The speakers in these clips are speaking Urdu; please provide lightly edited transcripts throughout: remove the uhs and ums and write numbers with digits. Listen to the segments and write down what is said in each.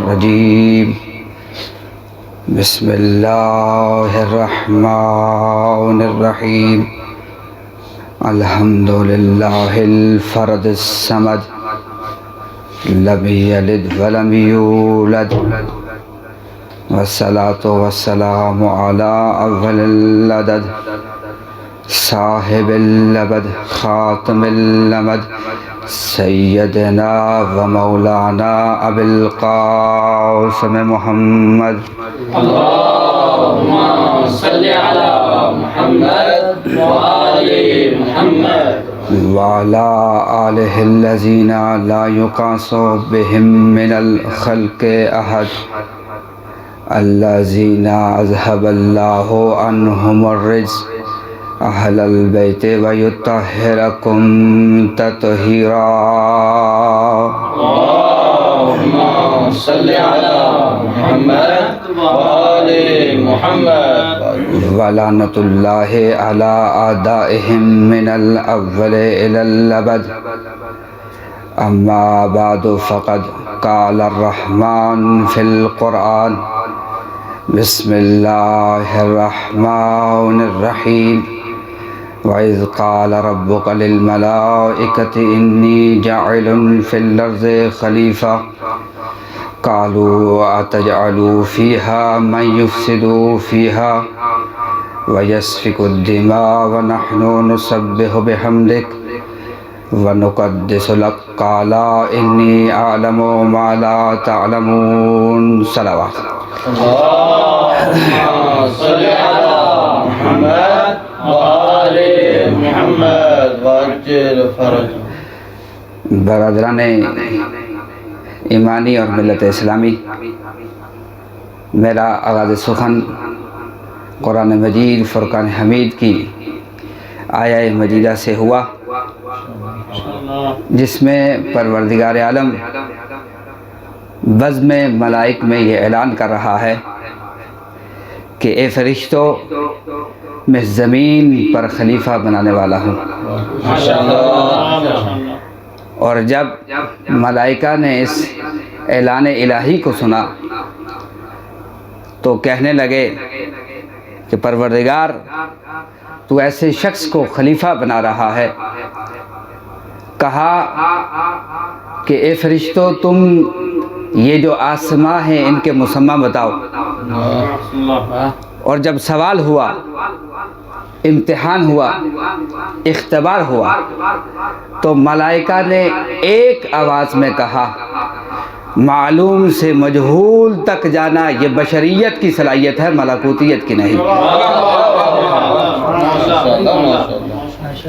الرجیم بسم اللہ الرحمن الرحیم الحمد للہ الفرد الصمد لم یلد ولم یولد والصلاة والسلام علی اول العدد صاحب اللبد خاتم اللمد سیدنا و مولانا ابی القاسم محمد اللہم صلی علی محمد وآل محمد وعلى آلہ الذین لا یقاس بهم من الخلق احد الذین اذهب اللہ عنہم الرجس اہل البیت ویطہرکم تطہیرا اللہم صلی علی محمد وآل محمد ولعنۃ اللہ علی اعدائہم من الاول الی الابد اما بعد فقد قال الرحمن فی القرآن بسم اللہ الرحمن الرحیم وَإِذْ قَالَ رَبُّكَ لِلْمَلَائِكَةِ إِنِّي جَاعِلٌ فِي الْأَرْضِ خَلِيفَةً قَالُوا أَتَجْعَلُ فِيهَا مَن يُفْسِدُ فِيهَا وَيَسْفِكُ الدِّمَاءَ وَنَحْنُ نُسَبِّحُ بِحَمْدِكَ وَنُقَدِّسُ لَكَ قَالَ إِنِّي أَعْلَمُ مَا لَا تَعْلَمُونَ صلوات اللہم صلی علی محمد وآل محمد وعجل فرج برادران ایمانی اور ملت اسلامی، میرا آغاز سخن قرآن مجید فرقان حمید کی آیہ مجیدہ سے ہوا، جس میں پروردگار عالم بزم ملائک میں یہ اعلان کر رہا ہے کہ اے فرشتوں، میں زمین پر خلیفہ بنانے والا ہوں۔ اور جب ملائکہ نے اس اعلان الہی کو سنا تو کہنے لگے کہ پروردگار، تو ایسے شخص کو خلیفہ بنا رہا ہے۔ کہا کہ اے فرشتوں، تم یہ جو آسماں ہیں ان کے مسمى بتاؤ۔ اور جب سوال ہوا، امتحان ہوا، اختبار ہوا، تو ملائکہ نے ایک آواز میں کہا، معلوم سے مجہول تک جانا یہ بشریت کی صلاحیت ہے، ملکوتیت کی نہیں۔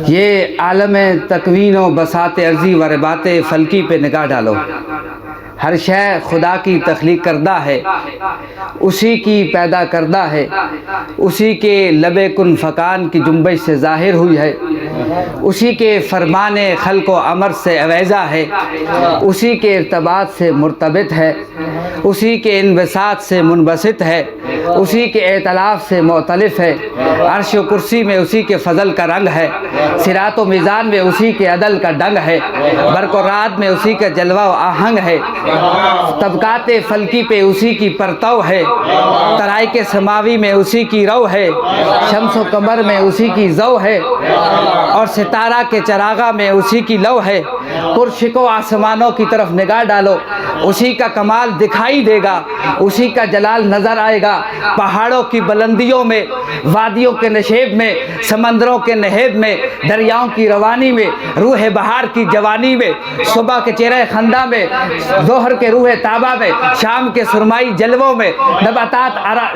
یہ عالم تکوین و بساط ارضی و رباط فلکی پہ نگاہ ڈالو۔ ہر شے خدا کی تخلیق کردہ ہے، اسی کی پیدا کردہ ہے، اسی کے لب کن فکان کی جنبش سے ظاہر ہوئی ہے، اسی کے فرمان خلق و امر سے اویزہ ہے، اسی کے ارتباط سے مرتبط ہے، اسی کے انبساط سے منبسط ہے، اسی کے ائتلاف سے مختلف ہے، عرش و کرسی میں اسی کے فضل کا رنگ ہے، صراط و میزان میں اسی کے عدل کا ڈنگ ہے، برق و رعد میں اسی کا جلوہ و آہنگ ہے، طبقات فلکی پہ اسی کی پرتو ہے، ترائق سماوی میں اسی کی رو ہے، شمس و قمر میں اسی کی ضو ہے، اور ستارہ کے چراغاں میں اسی کی لو ہے۔ پرشک و آسمانوں کی طرف نگاہ ڈالو، اسی کا کمال دکھائی دے گا، اسی کا جلال نظر آئے گا۔ پہاڑوں کی بلندیوں میں، وادیوں کے نشیب میں، سمندروں کے نہیب میں، دریاؤں کی روانی میں، روح بہار کی جوانی میں، صبح کے چہرہ خندہ میں، ظہر کے روح تابہ میں، شام کے سرمائی جلووں میں، نباتات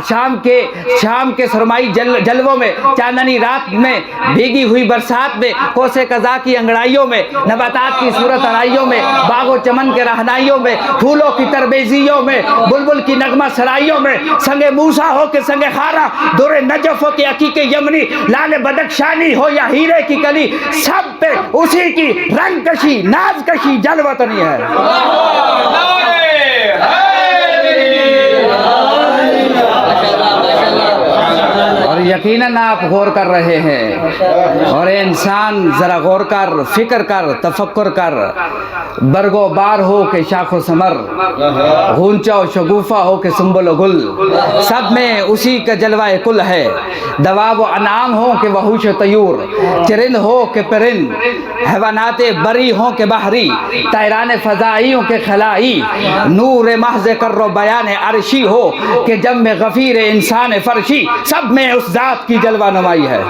شام کے سرمائی جلووں میں، چاندنی رات میں، بھیگی ہوئی برسات میں، کوسے قضا کی انگڑائیوں میں، نباتات کی صورت آرائیوں میں، باغ و چمن کے رہنائیوں میں، پھولوں کی تربیزیوں میں، بلبل کی نغمہ سرائیوں میں، سنگ موسیٰ ہو کہ سنگ خارا، دور نجف ہو کہ عقیق یمنی، لال بدخشانی ہو یا ہیرے کی کلی، سب پہ اسی کی رنگ کشی، ناز کشی، جلوطنی ہے۔ اور یقیناً آپ غور کر رہے ہیں اور اے انسان ذرا غور کر، فکر کر، تفکر کر، برگ و بار ہو کہ شاخ و ثمر، غنچہ و شگوفہ ہو کہ سنبل و گل، سب میں اسی کا جلوہ کل ہے۔ دواب و انعام ہو کہ وحوش و طیور، چرند ہو کہ پرند، حیوانات بری ہوں کہ بحری، طیران فضائی ہوں کہ خلائی، نور محض کر و بیان عرشی ہو کہ جم غفیر انسان فرشی، سب میں اس ذات کی جلوہ نمائی ہے۔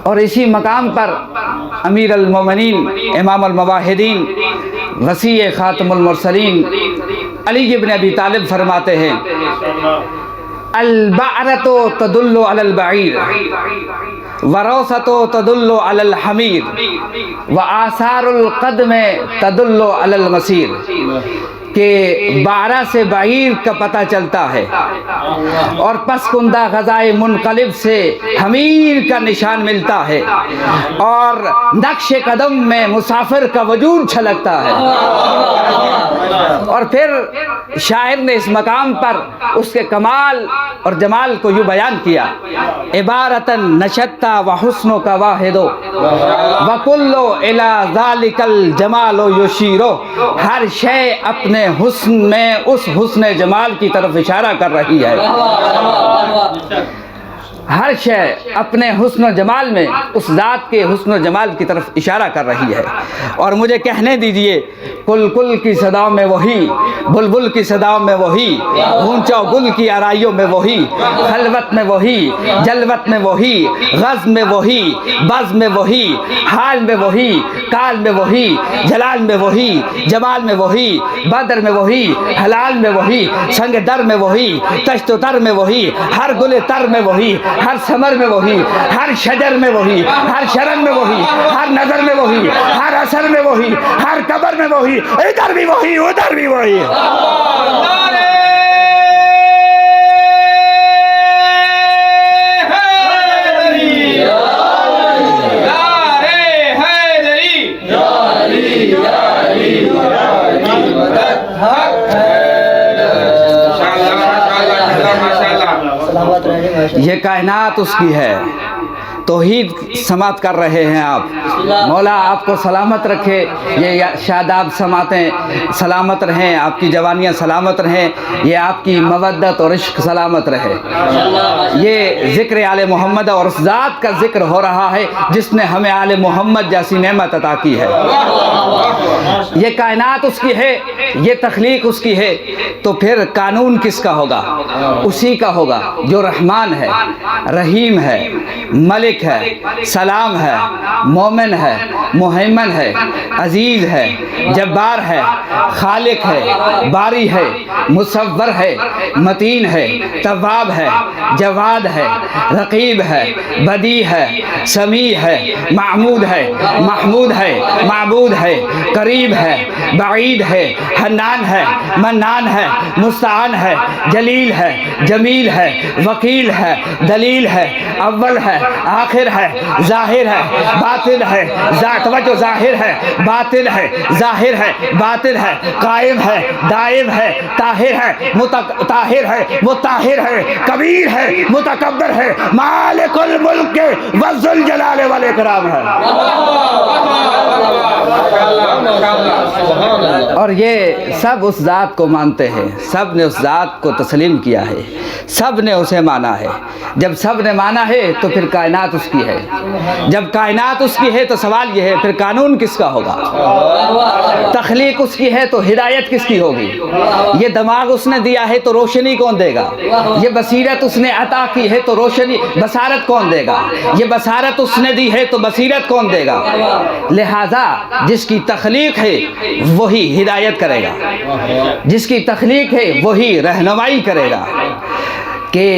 اور اسی مقام پر امیر المومنین، امام المواحدین، وسیع خاتم المرسلین علی بن ابی طالب فرماتے ہیں: البعرۃ تدل علی البعیر، وروثۃ تدل علی الحمیر، وآثار القدم تدل علی المسیر، کہ بعرہ سے بعیر کا پتہ چلتا ہے اور پس کندہ غذائے منقلب سے حمیر کا نشان ملتا ہے، اور نقش قدم میں مسافر کا وجود چھلکتا ہے۔ اور پھر شاعر نے اس مقام پر اس کے کمال اور جمال کو یوں بیان کیا: عبارتاً نشتا و حسن کا واحدو وکلو الی ذالک الجمال یشیرو، ہر شے اپنے حسن میں اس حسن جمال کی طرف اشارہ کر رہی ہے، ہر شے اپنے حسن و جمال میں اس ذات کے حسن و جمال کی طرف اشارہ کر رہی ہے۔ اور مجھے کہنے دیجئے، کل کل کی صداؤں میں وہی، بلبل کی صداؤں میں وہی، غنچہ گل کی آرائیوں میں وہی، خلوت میں وہی، جلوت میں وہی، غزم میں وہی، بزم میں وہی، حال میں وہی، کال میں وہی، جلال میں وہی، جمال میں وہی، بدر میں وہی، حلال میں وہی، سنگ در میں وہی، تشت و تر میں وہی، ہر گل تر میں وہی، ہر ثمر میں وہی، ہر شجر میں وہی، ہر شرن میں وہی، ہر نظر میں وہی، ہر اثر میں وہی، ہر قبر میں وہی، ادھر بھی وہی، ادھر بھی وہی۔ یہ کائنات اس کی ہے، توحید سماعت کر رہے ہیں آپ، مولا آپ کو سلامت رکھے، یہ شاداب سماعتیں سلامت رہیں، آپ کی جوانیاں سلامت رہیں، یہ آپ کی مودت اور عشق سلامت رہے۔ یہ ذکر آل محمد اور اس ذات کا ذکر ہو رہا ہے جس نے ہمیں آل محمد جیسی نعمت عطا کی ہے۔ یہ کائنات اس کی ہے، یہ تخلیق اس کی ہے، تو پھر قانون کس کا ہوگا؟ اسی کا ہوگا جو رحمان ہے، رحیم ہے، ملک ہے، سلام ہے، مومن ہے، محیمن ہے، عزیز ہے، جبار ہے، خالق ہے، باری ہے، مصور ہے، متین ہے، تواب ہے، جواد ہے، رقیب ہے، بدیع ہے، سمیع ہے، معمود ہے، محمود ہے، معبود ہے، قریب ہے، بعید ہے، حنان ہے، منان ہے، مستعان ہے، جلیل ہے، جمیل ہے، وکیل ہے، دلیل ہے، اول ہے، آخر ہے، ظاہر ہے، باطن ہے، توجہ ظاہر ہے، باطن ہے، ظاہر ہے، باطن ہے، قائم ہے، دائم ہے، طاہر ہے، طاہر ہے، مطہر ہے، کبیر ہے، متکبر ہے، مالک الملک وذو الجلال والاکرام ہے۔ اور یہ سب اس ذات کو مانتے ہیں، سب نے اس ذات کو تسلیم کیا ہے، سب نے اسے مانا ہے۔ جب سب نے مانا ہے تو پھر کائنات اس کی ہے، جب کائنات اس کی ہے تو سوال یہ ہے پھر قانون کس کا ہوگا؟ تخلیق اس کی ہے تو ہدایت کس کی ہوگی؟ یہ دماغ اس نے دیا ہے تو روشنی کون دے گا؟ یہ بصیرت اس نے عطا کی ہے تو روشنی بصارت کون دے گا؟ یہ بصارت اس نے دی ہے تو بصیرت کون دے گا؟ لہذا جس کی تخلیق ہے وہی ہدایت کرے گا، جس کی تخلیق ہے وہی رہنمائی کرے گا۔ کہ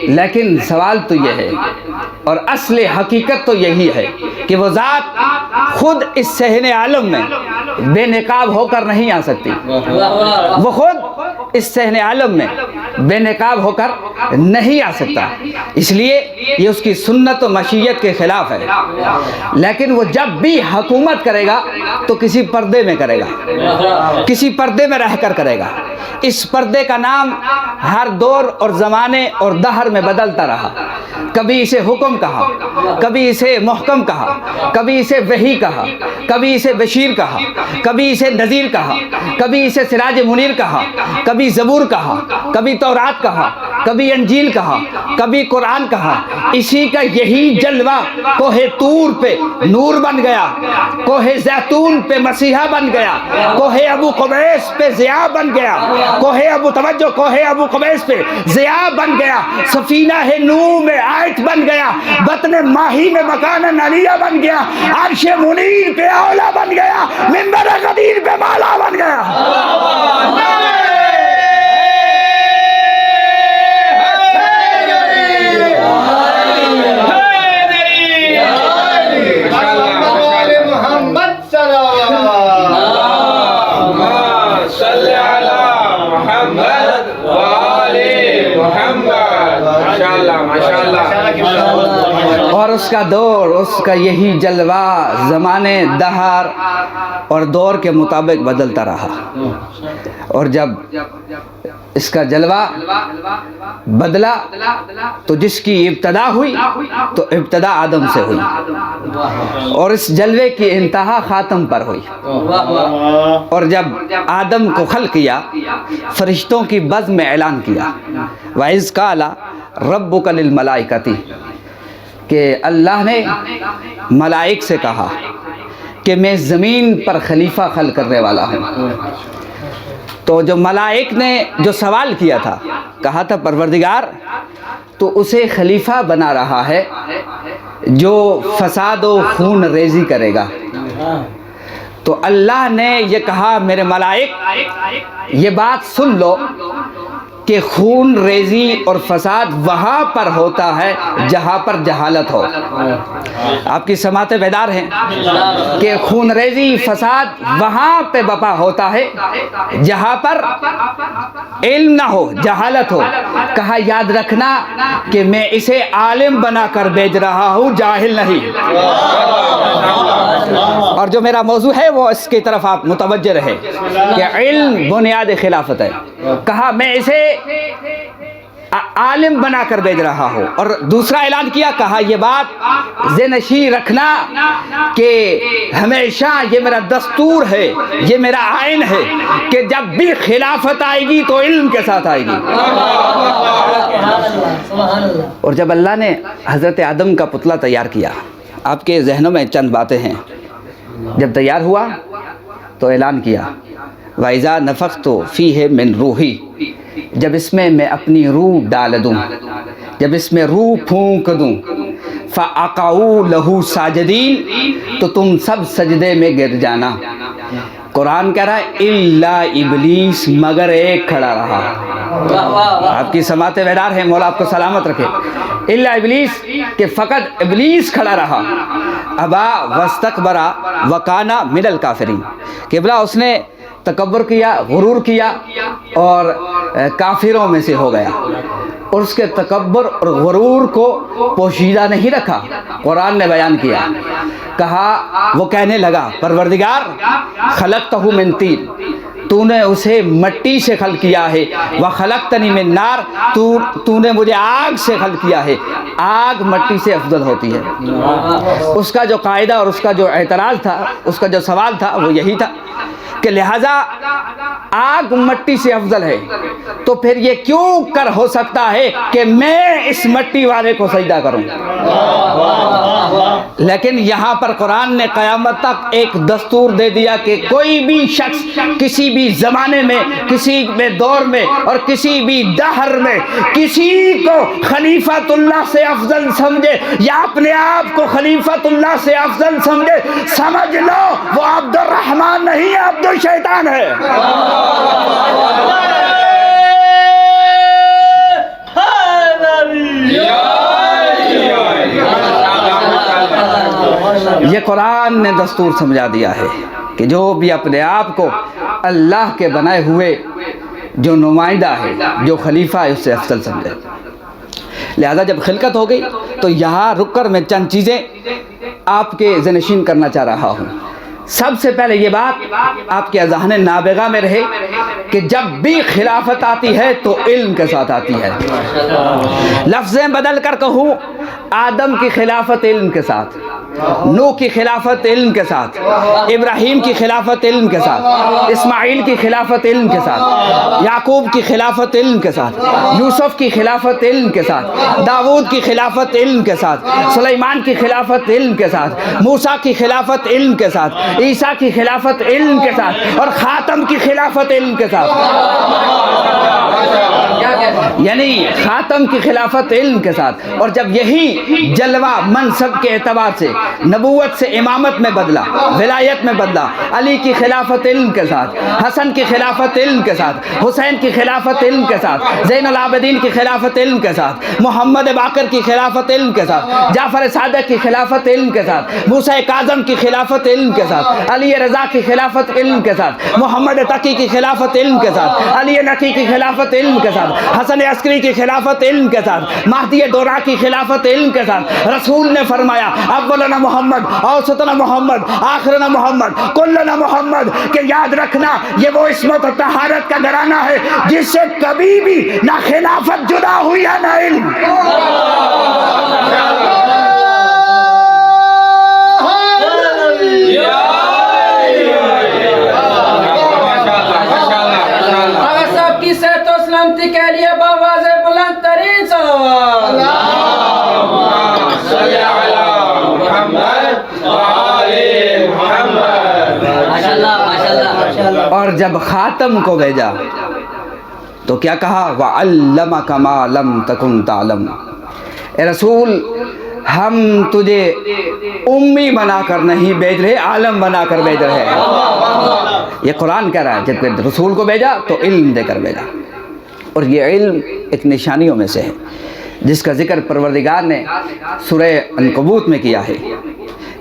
لیکن سوال تو یہ ہے اور اصل حقیقت تو یہی ہے کہ وہ ذات خود اس صحن عالم میں بے نقاب ہو کر نہیں آ سکتی، وہ خود اس صحن عالم میں بے نقاب ہو کر نہیں آ سکتا، اس لیے یہ اس کی سنت و مشیت کے خلاف ہے۔ لیکن وہ جب بھی حکومت کرے گا تو کسی پردے میں کرے گا، کسی پردے میں رہ کر کرے گا، اس پردے کا نام ہر دور اور زمانے اور دہر میں بدلتا رہا. کبھی اسے حکم کہا، کبھی اسے محکم کہا، کبھی اسے وحی کہا، کبھی اسے بشیر کہا، کبھی اسے نذیر کہا، کبھی اسے سراج منیر کہا، کبھی زبور کہا، کبھی تورات کہا، کبھی انجیل کہا، کبھی قرآن کہا. اسی کا یہی جلوہ کوہ طور پہ نور بن گیا، کوہ زیتون پہ مسیحا بن گیا، کوہ ابو قبیس پہ ضیاء بن گیا، کوہ ابو قبیس پہ ضیاء بن گیا، سفینہ نوح میں آیت بن گیا، بطن ماہی میں مکان علیہ بن گیا، عرش منیر پہ اولا بن گیا، منبر قدیر پہ مالا بن گیا. اور اس کا دور، اس کا یہی جلوہ زمانے دہر اور دور کے مطابق بدلتا رہا. اور جب اس کا جلوہ بدلا تو جس کی ابتدا ہوئی تو ابتدا آدم سے ہوئی، اور اس جلوے کی انتہا خاتم پر ہوئی. اور جب آدم کو خلق کیا، فرشتوں کی بزم میں اعلان کیا، وَإِذْ قَالَ رَبُّكَ لِلْمَلَائِكَةِ، کہ اللہ نے ملائک سے کہا کہ میں زمین پر خلیفہ خلق کرنے والا ہوں. تو جو ملائک نے جو سوال کیا تھا، کہا تھا پروردگار تو اسے خلیفہ بنا رہا ہے جو فساد و خون ریزی کرے گا. تو اللہ نے یہ کہا میرے ملائک یہ بات سن لو کہ خون ریزی اور فساد وہاں پر ہوتا ہے جہاں پر جہالت ہو. آپ کی سماعتیں بیدار ہیں کہ خون ریزی فساد وہاں پہ بپا ہوتا ہے جہاں پر علم نہ ہو، جہالت ہو. کہا یاد رکھنا کہ میں اسے عالم بنا کر بھیج رہا ہوں، جاہل نہیں. اور جو میرا موضوع ہے وہ اس کی طرف آپ متوجہ رہے کہ علم بنیاد خلافت ہے. کہا میں اسے عالم بنا کر بھیج رہا ہوں. اور دوسرا اعلان کیا، کہا یہ بات ذہن رکھنا کہ ہمیشہ یہ میرا دستور ہے، یہ میرا آئین ہے کہ جب بھی خلافت آئے گی تو علم کے ساتھ آئے گی. اور جب اللہ نے حضرت آدم کا پتلا تیار کیا، آپ کے ذہنوں میں چند باتیں ہیں. جب تیار ہوا تو اعلان کیا وَإِذَا نَفَخْتُ فِيهِ مِنْ رُوحِي، جب اس میں اپنی روح ڈال دوں، جب اس میں روح پھونک دوں، فَأَقَعُوا لَهُ سَاجِدِينَ، تو تم سب سجدے میں گر جانا. قرآن کہہ رہا ہے الا ابلیس، مگر ایک کھڑا رہا. آپ کی سماعتیں بیدار ہیں، مولا آپ کو سلامت رکھے. الا ابلیس، کہ فقط ابلیس کھڑا رہا. ابا واستکبر وکان من الکافرین، کہ بلا اس نے تکبر کیا، غرور کیا اور کافروں میں سے ہو گیا. اور اس کے تکبر اور غرور کو پوشیدہ نہیں رکھا. قرآن نے بیان کیا، کہا وہ کہنے لگا پروردگار خلقتہ من طین، تو نے اسے مٹی سے خلق کیا ہے، وخلقتنی من نار، تو نے مجھے آگ سے خلق کیا ہے. آگ مٹی سے افضل ہوتی ہے. اس کا جو قاعدہ اور اس کا جو اعتراض تھا، اس کا جو سوال تھا وہ یہی تھا کہ لہٰذا آگ مٹی سے افضل ہے تو پھر یہ کیوں کر ہو سکتا ہے کہ میں اس مٹی والے کو سجدہ کروں. لیکن یہاں پر قرآن نے قیامت تک ایک دستور دے دیا کہ کوئی بھی شخص کسی بھی زمانے میں، کسی بھی دور میں اور کسی بھی دہر میں کسی کو خلیفۃ اللہ سے افضل سمجھے یا اپنے آپ کو خلیفۃ اللہ سے افضل سمجھے، سمجھ لو وہ عبد الرحمن نہیں ہے، عبد الشیطان ہے. یہ قرآن نے دستور سمجھا دیا ہے کہ جو بھی اپنے آپ کو اللہ کے بنائے ہوئے جو نمائندہ ہے، جو خلیفہ ہے، اس سے افضل سمجھے. لہذا جب خلقت ہو گئی تو یہاں رک کر میں چند چیزیں آپ کے ذہنشین کرنا چاہ رہا ہوں. سب سے پہلے یہ بات آپ کے اذہان نابغہ میں رہے کہ جب بھی خلافت آتی ہے تو علم کے ساتھ آتی ہے. لفظیں بدل کر کہوں، آدم کی خلافت علم کے ساتھ، نوح کی خلافت علم کے ساتھ، ابراہیم کی خلافت علم کے ساتھ، اسماعیل کی خلافت علم کے ساتھ، یعقوب کی خلافت علم کے ساتھ، یوسف کی خلافت علم کے ساتھ، داؤد کی خلافت علم کے ساتھ، سلیمان کی خلافت علم کے ساتھ، موسیٰ کی خلافت علم کے ساتھ، عیسیٰ کی خلافت علم کے ساتھ، اور خاتم کی خلافت علم کے ساتھ. یعنی خاتم کی خلافت علم کے ساتھ. اور جب یہی جلوہ منصب کے اعتبار سے نبوت سے امامت میں بدلا، ولایت میں بدلا، علی کی خلافت علم کے ساتھ، حسن کی خلافت علم کے ساتھ، حسین کی خلافت علم کے ساتھ، زین العابدین کی خلافت علم کے ساتھ، محمد باقر کی خلافت علم کے ساتھ، جعفر صادق کی خلافت علم کے ساتھ، موسیٰ کاظم کی خلافت علم کے ساتھ، علی رضا کی خلافت علم کے ساتھ، محمد تقی کی خلافت علم کے ساتھ، علی نقی کی خلافت علم کے ساتھ، حسن عسکری کی خلافت علم کے ساتھ، مہدی دورہ کی خلافت علم کے ساتھ. رسول نے فرمایا اولنا محمد، اوسطنا محمد، آخرنا محمد، کلنا محمد. کہ یاد رکھنا یہ وہ عصمت و طہارت کا گھرانہ ہے جس سے کبھی بھی نہ خلافت جدا ہوئی ہے نہ علم. کے لیے باواز بلند ترین صلوات. صلی علی محمد وآل محمد. ماشاءاللہ. اور جب خاتم کو بھیجا تو کیا کہا؟ وَعَلَّمَكَ مَا لَمْ تَكُنْ تَعْلَمُ. اے رسول، ہم تجھے امی بنا کر نہیں بھیج رہے، عالم بنا کر بھیج رہے ہیں. یہ قرآن کہہ رہا ہے جب رسول کو بھیجا تو علم دے کر بھیجا. اور یہ علم ایک نشانیوں میں سے ہے جس کا ذکر پروردگار نے سورہ عنکبوت میں کیا ہے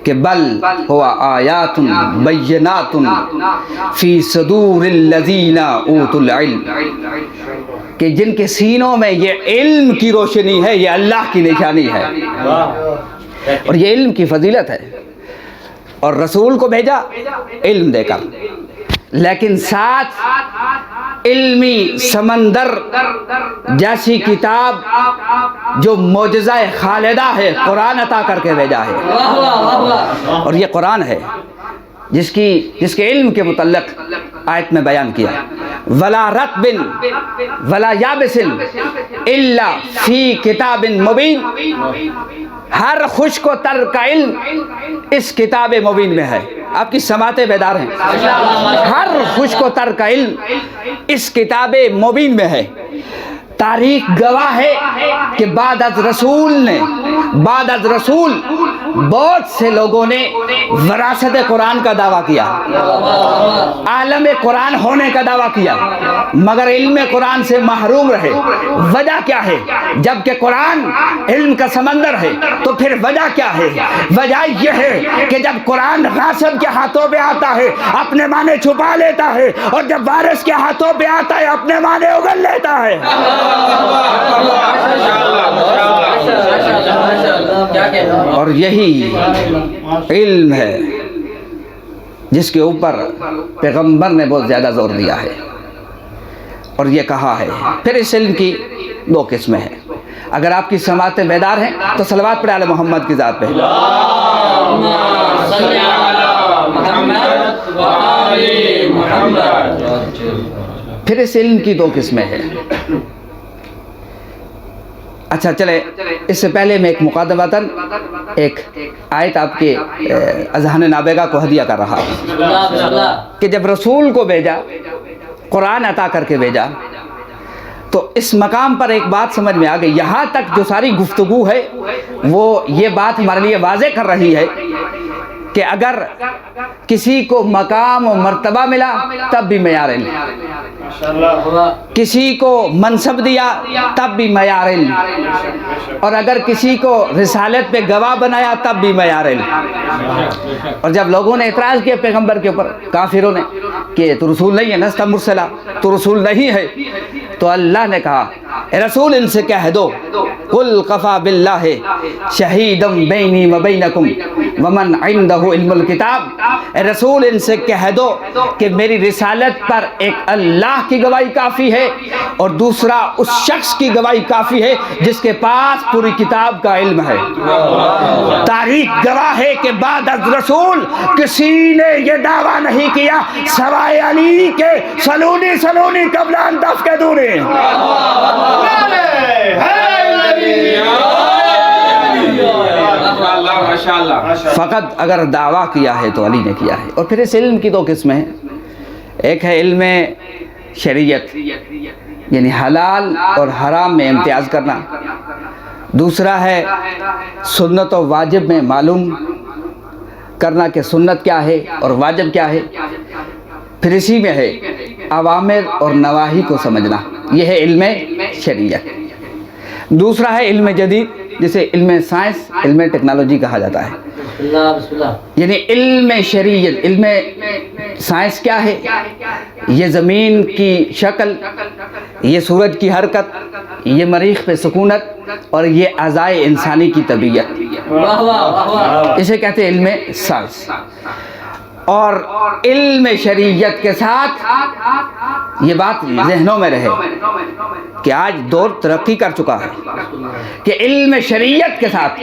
کہ بل هو آیات بینات فی صدور الذین اوتوا العلم، کہ جن کے سینوں میں یہ علم کی روشنی ہے، یہ اللہ کی نشانی ہے. اور یہ علم کی فضیلت ہے. اور رسول کو بھیجا علم دے کر، لیکن ساتھ علمی سمندر جیسی کتاب جو معجزہ خالدہ ہے قرآن عطا کر کے بھیجا ہے. اور یہ قرآن ہے جس کے علم کے متعلق آیت میں بیان کیا، ولا رطب ولا یابس الا فی کتاب مبین. ہر خشک و تر کا علم اس کتاب مبین میں ہے. آپ کی سماعتیں بیدار ہیں؟ ہر خشک و تر کا علم اس کتاب مبین میں ہے. تاریخ گواہ ہے کہ بعد از رسول بہت سے لوگوں نے وراثت قرآن کا دعویٰ کیا، عالم قرآن ہونے کا دعویٰ کیا، مگر علم قرآن سے محروم رہے. وجہ کیا ہے؟ جبکہ قرآن علم کا سمندر ہے تو پھر وجہ کیا ہے؟ وجہ یہ ہے کہ جب قرآن غاصب کے ہاتھوں پہ آتا ہے اپنے معنی چھپا لیتا ہے، اور جب وارث کے ہاتھوں پہ آتا ہے اپنے معنی اگل لیتا ہے. اور یہی علم ہے جس کے اوپر پیغمبر نے بہت زیادہ زور دیا ہے اور یہ کہا ہے. پھر اس علم کی دو قسمیں ہیں. اگر آپ کی سماعتیں بیدار ہیں تو صلوات پڑھیں علی محمد کی ذات پہ. پھر اس علم کی دو قسمیں ہیں. اچھا چلے، اس سے پہلے میں ایک مقدمتاً ایک آیت آپ کے اذہان نابغہ کو ہدیہ کر رہا ہوں کہ جب رسول کو بھیجا، قرآن عطا کر کے بھیجا، تو اس مقام پر ایک بات سمجھ میں آ گئی. یہاں تک جو ساری گفتگو ہے وہ یہ بات ہمارے لیے واضح کر رہی ہے کہ اگر کسی کو مقام و مرتبہ ملا تب بھی معیار علم، کسی کو منصب دیا تب بھی معیار علم، اور اگر کسی کو رسالت پہ گواہ بنایا تب بھی معیار علم. اور جب لوگوں نے اعتراض کیا پیغمبر کے اوپر، کافروں نے، کہ تو رسول نہیں ہے، نستا مرسلہ، تو رسول نہیں ہے، تو اللہ نے کہا اے رسول ان سے کہہ دو قل کفی باللہ شہیدا بینی و بینکم ومن عندہ علم الکتاب. اے رسول ان سے کہہ دو کہ میری رسالت پر ایک اللہ اللہ کی گواہی کافی ہے اور دوسرا اس شخص کی گواہی کافی ہے جس کے پاس پوری کتاب کا علم ہے۔ تاریخ گواہ ہے کہ بعد از رسول کسی نے یہ دعویٰ نہیں کیا سوائے علی کے سلونی سلونی قبل ان تفقدونی۔ فقط اگر دعویٰ کیا ہے تو علی نے کیا ہے۔ اور پھر اس علم کی دو قسمیں ہیں، ایک ہے علم شریعت یعنی حلال اور حرام میں امتیاز کرنا، دوسرا ہے سنت و واجب میں معلوم کرنا کہ سنت کیا ہے اور واجب کیا ہے، پھر اسی میں ہے اوامر اور نواہی کو سمجھنا، یہ ہے علم شریعت۔ دوسرا ہے علم جدید جسے علم سائنس، علم ٹیکنالوجی کہا جاتا ہے۔ یعنی علم شریعت، علم سائنس کیا ہے؟ یہ زمین کی شکل، یہ سورج کی حرکت، یہ مریخ پہ سکونت اور یہ اعضائے انسانی کی طبیعت، اسے کہتے ہیں علم سائنس۔ اور علم شریعت کے ساتھ یہ بات ذہنوں میں رہے کہ آج دور ترقی کر چکا ہے کہ علم شریعت کے ساتھ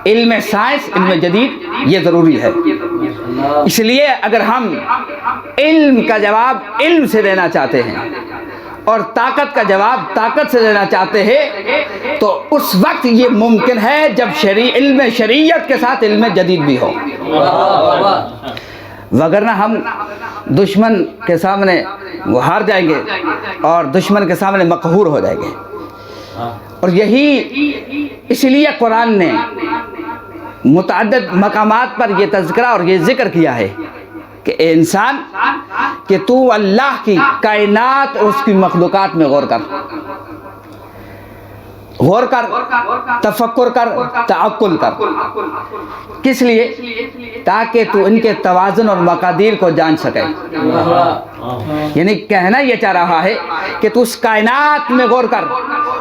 علم سائنس، علم جدید یہ ضروری ہے۔ اس لیے اگر ہم علم کا جواب علم سے دینا چاہتے ہیں اور طاقت کا جواب طاقت سے دینا چاہتے ہیں تو اس وقت یہ ممکن ہے جب علم شریعت کے ساتھ علم جدید بھی ہو، وگرنہ ہم دشمن کے سامنے وہ ہار جائیں گے اور دشمن کے سامنے مقہور ہو جائیں گے۔ اور یہی اس لیے قرآن نے متعدد مقامات پر یہ تذکرہ اور یہ ذکر کیا ہے کہ اے انسان کہ تو اللہ کی کائنات اور اس کی مخلوقات میں غور کر، غور کر، تفکر کر، تعقل کر۔ کس لیے؟ تاکہ تو ان کے توازن اور مقادیر کو جان سکے۔ یعنی کہنا یہ چاہ رہا ہے کہ تو اس کائنات میں غور کر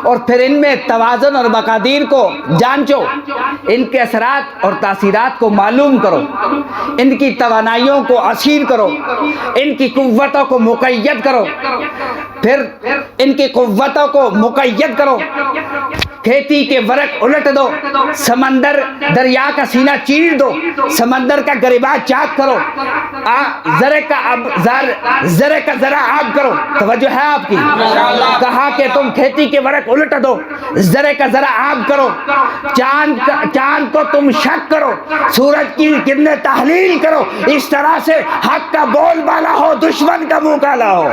اور پھر ان میں توازن اور مقادیر کو جانچو، ان کے اثرات اور تاثیرات کو معلوم کرو، ان کی توانائیوں کو اسیر کرو، ان کی قوتوں کو مقید کرو، پھر ان کی قوتوں کو مقید کرو، کھیتی کے ورق الٹ دو، سمندر دریا کا سینہ چیر دو، سمندر کا گریباں چاک کرو، ذرے کا ذرا آب کرو۔ توجہ ہے آپ کی؟ کہا کہ تم کھیتی کے ورق الٹ دو، ذرے کا ذرا آب کرو، چاند کو تم شک کرو، سورج کی کرنیں تحلیل کرو، اس طرح سے حق کا بول بالا ہو، دشمن کا منہ کالا ہو۔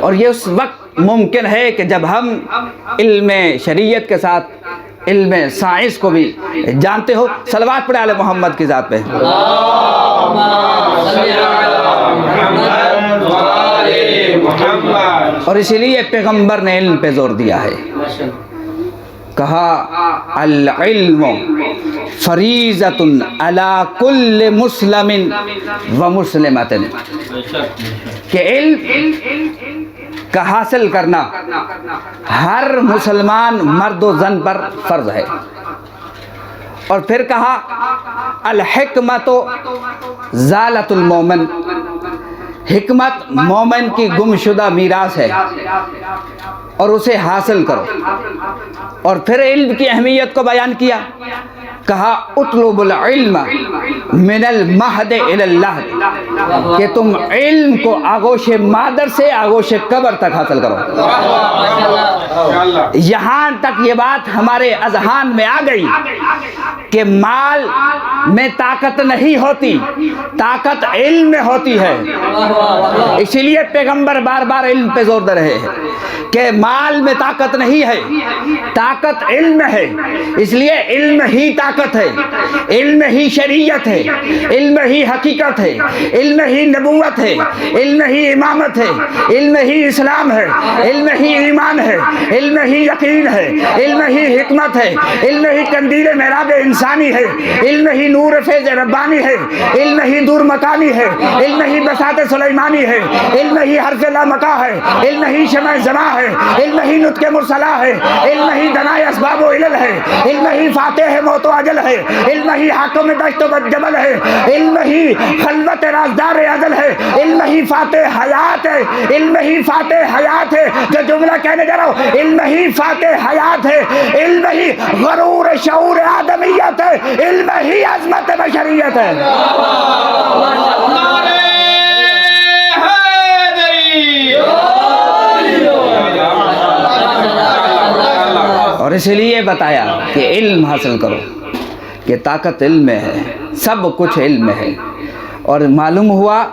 اور یہ اس وقت ممکن ہے کہ جب ہم علم شریعت کے ساتھ علم سائنس کو بھی جانتے ہو۔ صلوات پڑھے آل محمد کی ذات پہ۔ اور اسی لیے پیغمبر نے علم پہ زور دیا ہے، کہا العلم فریضۃ علی کل مسلم و مسلمۃ، کہ علم کا حاصل کرنا ہر مسلمان مرد و زن پر فرض ہے۔ اور پھر کہا الحکمت ضالۃ المومن، حکمت مومن کی گمشدہ میراث ہے اور اسے حاصل کرو۔ اور پھر علم کی اہمیت کو بیان کیا، کہا اطلب العلم من المہد الی اللحد، کہ تم علم کو آغوش مادر سے آغوش قبر تک حاصل کرو۔ یہاں تک یہ بات ہمارے اذہان میں آ گئی کہ مال میں طاقت نہیں ہوتی، طاقت علم میں ہوتی ہے۔ اسی لیے پیغمبر بار بار علم پہ زور دے رہے ہیں کہ مال میں طاقت نہیں ہے، طاقت علم میں ہے۔ اس لیے علم ہی طاقت ہے، علم ہی شریعت ہے، علم ہی حقیقت ہے، علم ہی نبوت ہے، علم ہی امامت ہے، علم ہی اسلام ہے، علم ہی ایمان ہے، علم ہی یقین ہے، علم ہی حکمت ہے، علم ہی قندیل محراب انسانی ہے، علم ہی نور فیض ربانی ہے، علم ہی دور مکانی ہے، علم ہی بساط سلیمانی ہے، علم ہی حرف لامکا ہے، علم ہی شمع زما ہے، علم ہی نطق مرسلہ ہے، علم ہی دنائے اسباب و علل ہے، علم ہی فاتح موت و اجل ہے، علم ہی حاکم دشت و جبل ہے، علم ہی خلوت رازدار ازل ہے، علم ہی فاتح حیات ہے، علم ہی فاتح حیات ہے۔ جو جملہ کہنے جا رہا ہوں، علم ہی فاتح حیات ہے، علم ہی غرور شعور آدمیت ہے، علم ہی عظمت بشریت ہے۔ نعرہ حیدری، اور اسی لیے بتایا کہ علم حاصل کرو، کہ طاقت علم میں ہے، سب کچھ علم میں ہے۔ اور معلوم ہوا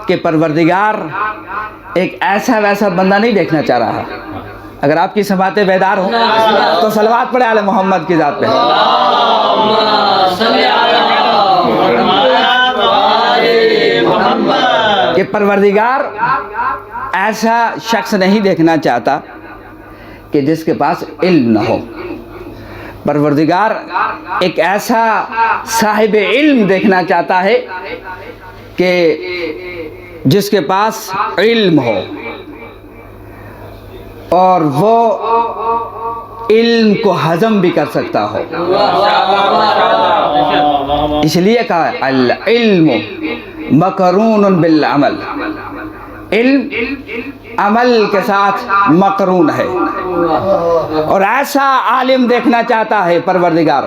کہ پروردگار ایک ایسا ویسا بندہ نہیں دیکھنا چاہ رہا۔ اگر آپ کی سماعتیں بیدار ہوں تو صلوات پڑھے آل محمد کی ذات پہ۔ کہ پروردگار ایسا شخص نہیں دیکھنا چاہتا کہ جس کے پاس علم نہ ہو۔ پروردگار ایک ایسا صاحب علم دیکھنا چاہتا ہے کہ جس کے پاس علم ہو، اور وہ علم کو ہضم بھی کر سکتا ہو۔ اس لیے کہا العلم مقرون بالعمل، علم عمل کے ساتھ مقرون ہے۔ اور ایسا عالم دیکھنا چاہتا ہے پروردگار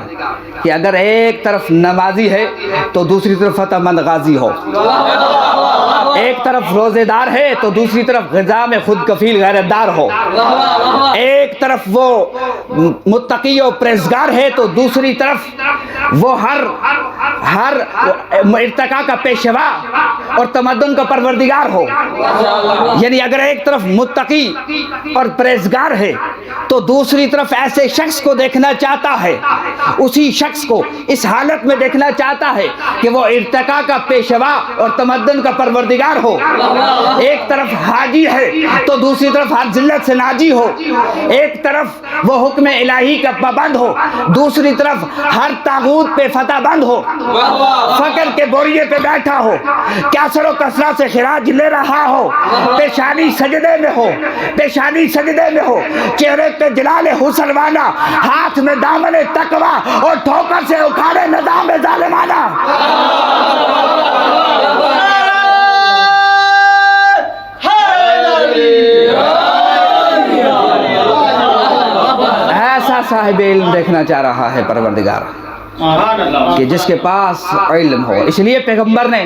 کہ اگر ایک طرف نمازی ہے تو دوسری طرف فتح مند غازی ہو، ایک طرف روزے دار ہے تو دوسری طرف غذا میں خود کفیل غیرت دار ہو، ایک طرف وہ متقی و پرہیزگار ہے تو دوسری طرف وہ ہر ارتقاء کا پیشوا اور تمدن کا پروردگار ہو۔ یعنی اگر ایک طرف متقی اور پرہیزگار ہے تو دوسری طرف ایسے شخص کو دیکھنا چاہتا ہے، اسی شخص کو اس حالت میں دیکھنا چاہتا ہے کہ وہ ارتقاء کا پیشوا اور تمدن کا پروردگار ہو۔ ایک طرف حاجی ہے تو دوسری طرف ہر ذلت سے ناجی ہو، ایک طرف وہ حکم الہی کا پابند ہو، دوسری طرف ہر طاغوت پہ فتح بند ہو، فقر کے بوریے پہ بیٹھا ہو، کیسر و کثرت سے خراج لے رہا ہو، پیشانی سجدے میں ہو، پیشانی سجدے میں ہو، چہرے پہ جلال حسن والا، ہاتھ میں دامن تقوی اور ٹھوکر سے اکھاڑے نظام ظالمانہ۔ ایسا صاحب علم دیکھنا چاہ رہا ہے پروردگار کہ جس کے پاس علم ہو۔ اس لیے پیغمبر نے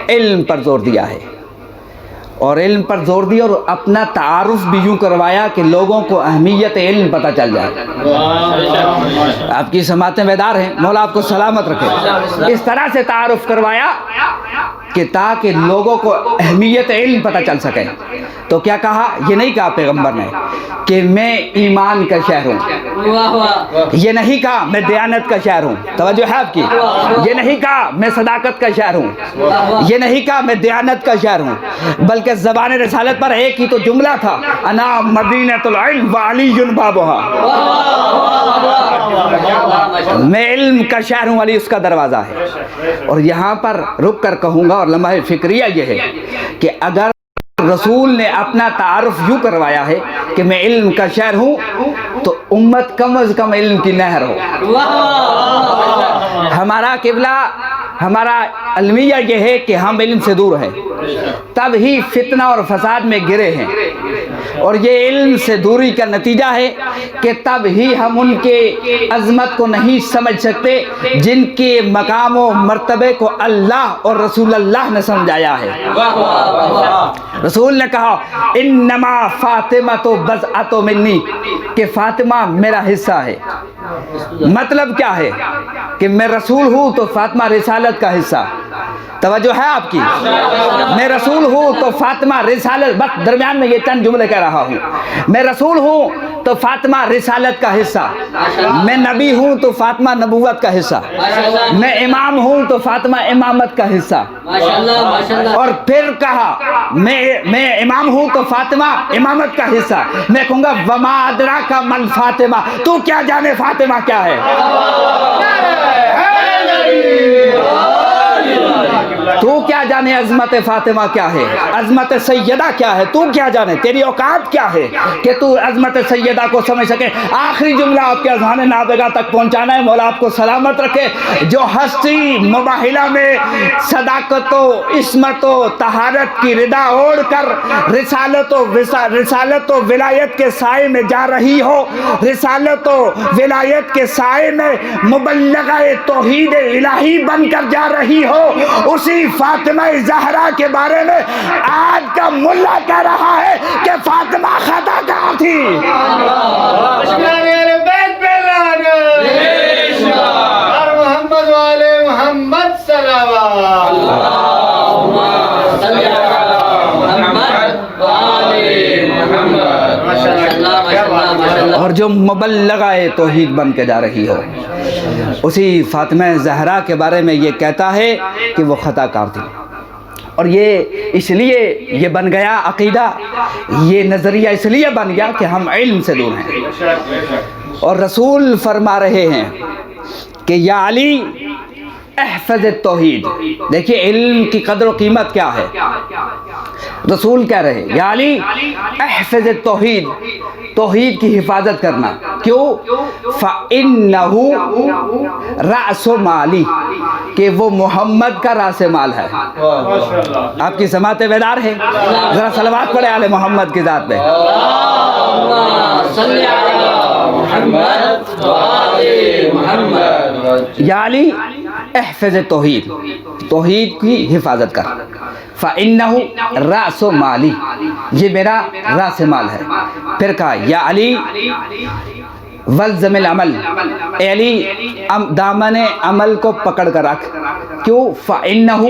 علم پر زور دیا ہے، اور علم پر زور دیا اور اپنا تعارف بھی یوں کروایا کہ لوگوں کو اہمیت علم پتہ چل جائے۔ آپ کی سماعتیں بیدار ہیں، مولا آپ کو سلامت رکھے۔ اس طرح سے تعارف کروایا کہ تاکہ لوگوں کو اہمیت علم پتہ چل سکے۔ تو کیا کہا؟ یہ نہیں کہا پیغمبر نے کہ میں ایمان کا شہر ہوں، یہ نہیں کہا میں دیانت کا شہر ہوں، توجہ ہے آپ کی، یہ نہیں کہا میں صداقت کا شہر ہوں، یہ نہیں کہا میں دیانت کا شہر ہوں، بلکہ زبان رسالت پر ایک ہی تو جملہ تھا، انا مدینۃ العلم وعلی بابھا، میں علم کا شہر ہوں، علی اس کا دروازہ ہے۔ اور یہاں پر رک کر کہوں گا، اور لمحہ فکریہ یہ ہے کہ اگر رسول نے اپنا تعارف یوں کروایا ہے کہ میں علم کا شہر ہوں تو امت کم از کم علم کی نہر ہو۔ ہمارا قبلہ، ہمارا المیہ یہ ہے کہ ہم علم سے دور ہیں، تب ہی فتنہ اور فساد میں گرے ہیں، اور یہ علم سے دوری کا نتیجہ ہے کہ تب ہی ہم ان کے عظمت کو نہیں سمجھ سکتے جن کے مقام و مرتبے کو اللہ اور رسول اللہ نے سمجھایا ہے۔ رسول نے کہا انما فاطمہ بضعۃ منی، کہ فاطمہ میرا حصہ ہے۔ مطلب کیا ہے کہ میں رسول ہوں تو فاطمہ رسالت کا حصہ۔ توجہ ہے آپ کی؟ میں رسول ہوں تو فاطمہ رسالت، بس درمیان میں یہ چند جملے کہہ رہا ہوں۔ میں رسول ہوں تو فاطمہ رسالت کا حصہ، میں نبی ہوں تو فاطمہ نبوت کا حصہ، میں امام ہوں تو فاطمہ امامت کا حصہ۔ اور پھر کہا میں امام ہوں تو فاطمہ امامت کا حصہ۔ میں کہوں گا وما ادراک من فاطمہ، تو کیا جانے فاطمہ کیا ہے۔ تو کیا جانے عظمت فاطمہ کیا ہے، عظمت سیدہ کیا ہے، تو کیا جانے، تیری اوقات کیا ہے کہ تو عظمت سیدہ کو سمجھ سکے۔ آخری جملہ آپ کے اذہان نابغہ تک پہنچانا ہے، مولا آپ کو سلامت رکھے۔ جو ہستی مباہلہ میں صداقت و عصمت و طہارت کی ردا اوڑھ کر رسالت و ولایت کے سائے میں جا رہی ہو، رسالت و ولایت کے سائے میں مبلغہ توحید الہی بن کر جا رہی ہو، اسی فاطمہ زہرا کے بارے میں آج کا ملا کہہ رہا ہے کہ فاطمہ خطا کار تھی۔ محمد والے محمد صلوات اور جو مبلغہ توحید بن کے جا رہی ہو، اسی فاطمہ زہرا کے بارے میں یہ کہتا ہے کہ وہ خطا کار تھی۔ اور یہ اس لیے یہ بن گیا عقیدہ، یہ نظریہ اس لیے بن گیا کہ ہم علم سے دور ہیں۔ اور رسول فرما رہے ہیں کہ یا علی احفظ التوحید۔ دیکھیے علم کی قدر و قیمت کیا ہے۔ رسول کہہ رہے ہیں یا علی احفظ التوحید، توحید کی حفاظت کرنا۔ کیوں؟ فَإِنَّهُ رَأْسُ مَالِي، کہ وہ محمد کا راس مال ہے۔ آپ کی سماعت بیدار ہے؟ ذرا صلوات پڑھے آل محمد کی ذات پہ۔ یا علی احفظ توحید، توحید کی حفاظت کر۔ فَإِنَّهُ رَأْسُ مَالِي، یہ میرا راس مال ہے۔ پھر کہا یا علی والزم العمل، اے علی دامن عمل کو پکڑ کر رکھ۔ کیوں؟ فَإِنَّهُ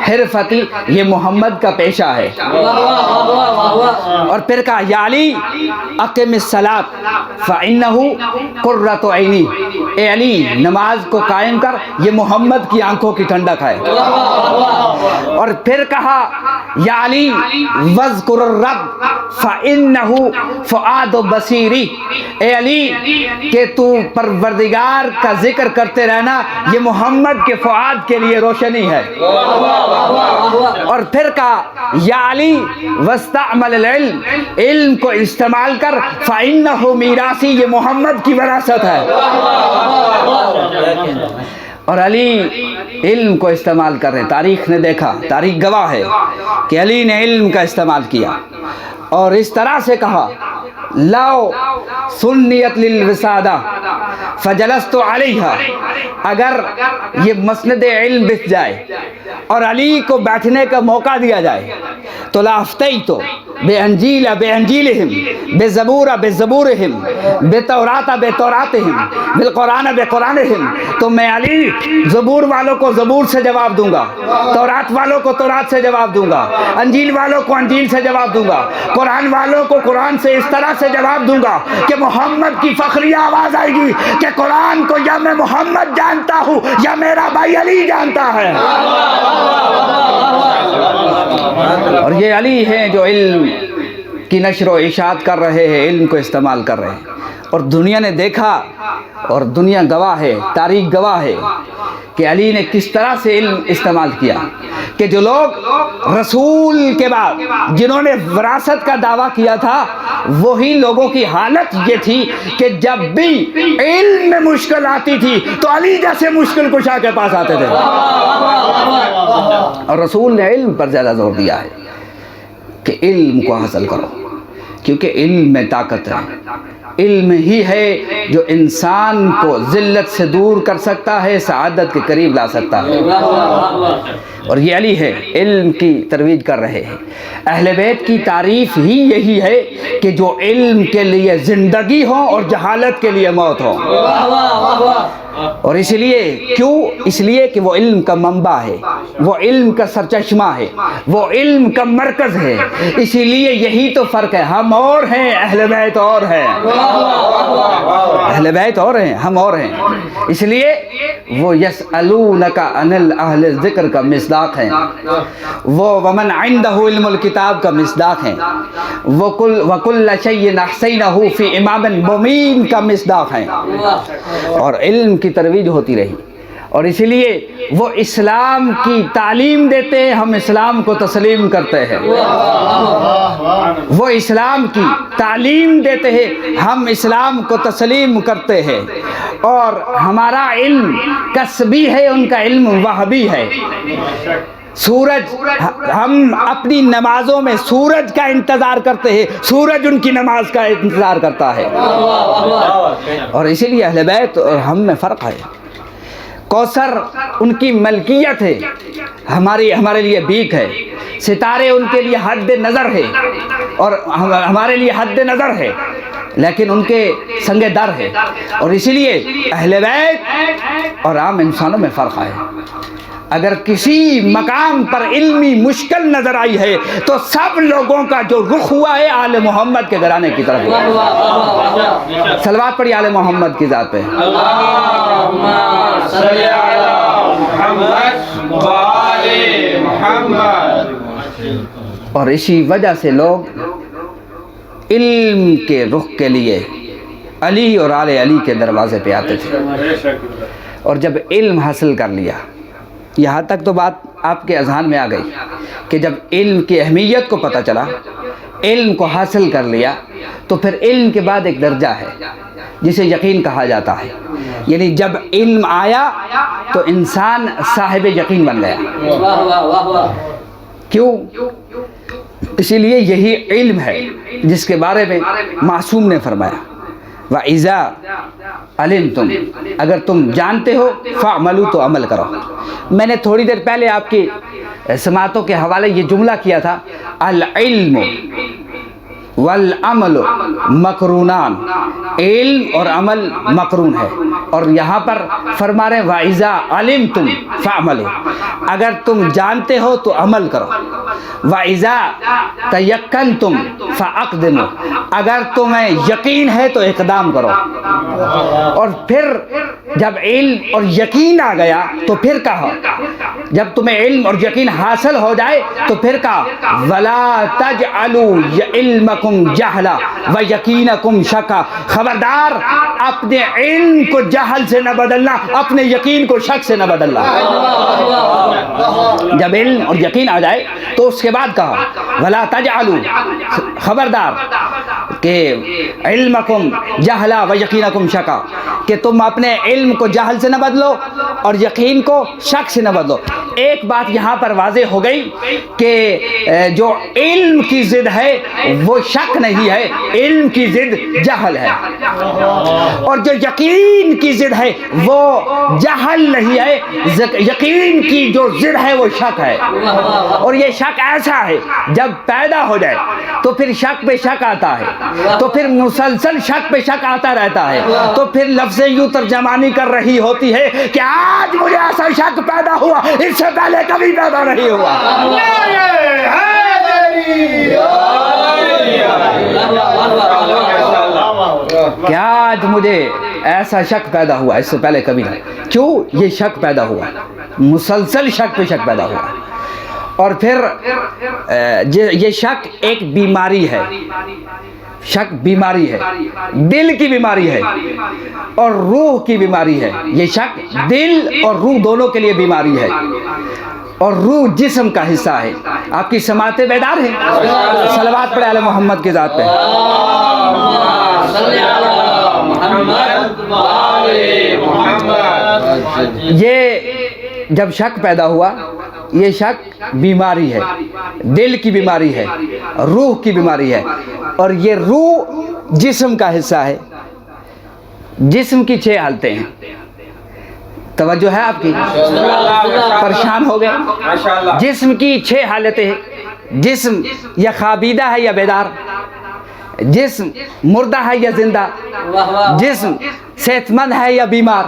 حرفتی، یہ محمد کا پیشہ ہے۔ اور پھر کہا یا علی اقم الصلاۃ فَإِنَّهُ قُرَّۃُ عینی، اے علی نماز کو قائم کر، یہ محمد کی آنکھوں کی ٹھنڈک ہے۔ اور پھر کہا یا علی وَاذْكُرِ الرَّبَّ فَإِنَّهُ فُؤَادُ بَصِيرِی، اے علی کہ تو پروردگار کا ذکر کرتے رہنا، یہ محمد کے فؤاد کے لیے روشنی ہے۔ اور پھر کہا یا علی واستعمل العلم، علم کو استعمال کر، فإنہ میراثی، یہ محمد کی وراثت ہے۔ اور علی علم کو استعمال کر رہے، تاریخ نے دیکھا، تاریخ گواہ ہے کہ علی نے علم کا استعمال کیا اور اس طرح سے کہا لو سنیت للوسادہ فجلست علیہا، اگر یہ مسند علم بچ جائے اور علی کو بیٹھنے کا موقع دیا جائے تو لافتیت بے انجیل بے انجیلہم، بے زبور بے زبورہم، بے تورات بے توراتہم، بالقرآن بے قرآنہم، تو میں علی زبور والوں کو زبور سے جواب دوں گا، تورات والوں کو تورات سے جواب دوں گا، انجیل والوں کو انجیل سے جواب دوں گا، قرآن والوں کو قرآن سے اس طرح سے جواب دوں گا کہ محمد کی فخریہ آواز آئے گی کہ قرآن کو یا میں محمد جانتا ہوں یا میرا بھائی علی جانتا ہے۔ اور یہ علی ہیں جو علم کی نشر و اشاعت کر رہے ہیں، علم کو استعمال کر رہے ہیں۔ اور دنیا نے دیکھا اور دنیا گواہ ہے، تاریخ گواہ ہے کہ علی نے کس طرح سے علم استعمال کیا، کہ جو لوگ رسول کے بعد جنہوں نے وراثت کا دعویٰ کیا تھا، وہی لوگوں کی حالت یہ تھی کہ جب بھی علم میں مشکل آتی تھی تو علی جیسے مشکل کشا کے پاس آتے تھے۔ اور رسول نے علم پر زیادہ زور دیا ہے کہ علم کو حاصل کرو، کیونکہ علم میں طاقت ہے۔ علم ہی ہے جو انسان کو ذلت سے دور کر سکتا ہے، سعادت کے قریب لا سکتا ہے۔ اور یہ علی ہے، علم کی ترویج کر رہے ہیں۔ اہل بیت کی تعریف ہی یہی ہے کہ جو علم کے لیے زندگی ہو اور جہالت کے لیے موت ہو۔ اور اس لیے کیوں؟ اس لیے کہ وہ علم کا منبع ہے، وہ علم کا سرچشمہ ہے، وہ علم کا مرکز ہے۔ اسی لیے یہی تو فرق ہے، ہم اور ہیں، اہل بیت اور ہیں، اہل بیت اور ہیں، ہم اور ہیں۔ اس لیے وہ یسألونک عن اہل الذکر کا مصداق ہیں، وہ ومن عندہ علم الکتاب کا مصداق ہیں، وکل شیء احصینہ فی امام مبین کا مصداق ہیں۔ اور علم کی ترویج ہوتی رہی، اور اسی لیے وہ اسلام کی تعلیم دیتے ہیں، ہم اسلام کو تسلیم کرتے ہیں۔ وہ اسلام کی تعلیم دیتے ہیں، ہم اسلام کو تسلیم کرتے ہیں۔ اور ہمارا علم کسبی ہے، ان کا علم وہبی ہے۔ سورج، ہم اپنی نمازوں میں سورج کا انتظار کرتے ہیں، سورج ان کی نماز کا انتظار کرتا ہے۔ اور اسی لیے اہل بیت اور ہم میں فرق ہے۔ کوثر ان کی ملکیت ہے، ہمارے لیے بھیک ہے۔ ستارے ان کے لیے حد نظر ہے اور ہمارے لیے حد نظر ہے، لیکن ان کے سنگ در ہے۔ اور اسی لیے اہل بیت اور عام انسانوں میں فرق ہے۔ اگر کسی مقام پر علمی مشکل نظر آئی ہے تو سب لوگوں کا جو رخ ہوا ہے آل محمد کے گھرانے کی طرف ہوا۔ صلوات پڑھی آل محمد کی ذات پہ۔ اللہم صلی علی محمد و آل محمد۔ اور اسی وجہ سے لوگ علم کے رخ کے لیے علی اور آل علی کے دروازے پہ آتے تھے۔ اور جب علم حاصل کر لیا، یہاں تک تو بات آپ کے اذہان میں آ گئی کہ جب علم کی اہمیت کو پتہ چلا، علم کو حاصل کر لیا، تو پھر علم کے بعد ایک درجہ ہے جسے یقین کہا جاتا ہے۔ یعنی جب علم آیا تو انسان صاحب یقین بن گیا۔ کیوں؟ اسی لیے یہی علم ہے جس کے بارے میں معصوم نے فرمایا وَإِذَا عَلِمْتُمْ، اگر تم جانتے ہو فَعْمَلُوا، تو عمل کرو۔ میں نے تھوڑی دیر پہلے آپ کی سماعتوں کے حوالے یہ جملہ کیا تھا، العلم والعمل مقرونان، علم اور عمل مقرون ہے۔ اور یہاں پر فرما رہے ہیں وَإِذَا عَلِمْتُمْ فَعْمَلُوا، اگر تم جانتے ہو تو عمل کرو۔ وَإِذَا تَيَقَّنْتُمْ فَأَقْدِمُوا، اگر تمہیں یقین ہے تو اقدام کرو۔ اور پھر جب علم اور یقین آ گیا تو پھر کہا، جب تمہیں علم اور یقین حاصل ہو جائے تو پھر کہا وَلَا تَجْعَلُوا عِلْمَكُمْ جَهْلًا وَيَقِينَكُمْ شَكًّا، خبردار اپنے علم کو جہل سے نہ بدلنا، اپنے یقین کو شک سے نہ بدلنا۔ جب علم اور یقین آ جائے تو اس کے بعد کہا وَلَا تَجْعَلُوا، خبردار کہ علمکم جہلا و یقینکم شکا، کہ تم اپنے علم کو جہل سے نہ بدلو اور یقین کو شک سے نہ بدلو۔ ایک بات یہاں پر واضح ہو گئی کہ جو علم کی ضد ہے وہ شک نہیں ہے، علم کی ضد جہل ہے، اور جو یقین کی ضد ہے وہ جہل نہیں ہے، یقین کی جو ضد ہے وہ شک ہے۔ اور یہ شک ایسا ہے جب پیدا ہو جائے تو پھر شک پہ شک آتا ہے، تو پھر مسلسل شک پہ شک آتا رہتا ہے، تو پھر لفظ یوں ترجمانی کر رہی ہوتی ہے کہ آج مجھے ایسا شک پیدا ہوا، اس سے پہلے کبھی پیدا نہیں ہوا۔ کہ آج مجھے ایسا شک پیدا ہوا، اس سے پہلے کبھی نہیں۔ کیوں؟ یہ شک پیدا ہوا، مسلسل شک پہ شک پیدا ہوا۔ اور پھر یہ شک ایک بیماری ہے، شک بیماری ہے، دل کی بیماری ہے اور روح کی بیماری ہے۔ یہ شک دل اور روح دونوں کے لیے بیماری ہے، اور روح جسم کا حصہ ہے۔ آپ کی سماعتیں بیدار ہیں؟ صلوات پڑھے آل محمد کی ذات پہ۔ یہ جب شک پیدا ہوا، یہ شک بیماری ہے، دل کی بیماری ہے، روح کی بیماری ہے، اور یہ روح جسم کا حصہ ہے۔ جسم کی 6 حالتیں ہیں، توجہ ہے آپ کی؟ پریشان ہو گئے؟ جسم کی 6 حالتیں ہیں۔ جسم یا خوابیدہ ہے یا بیدار، جسم مردہ ہے یا زندہ، جسم صحت مند ہے یا بیمار۔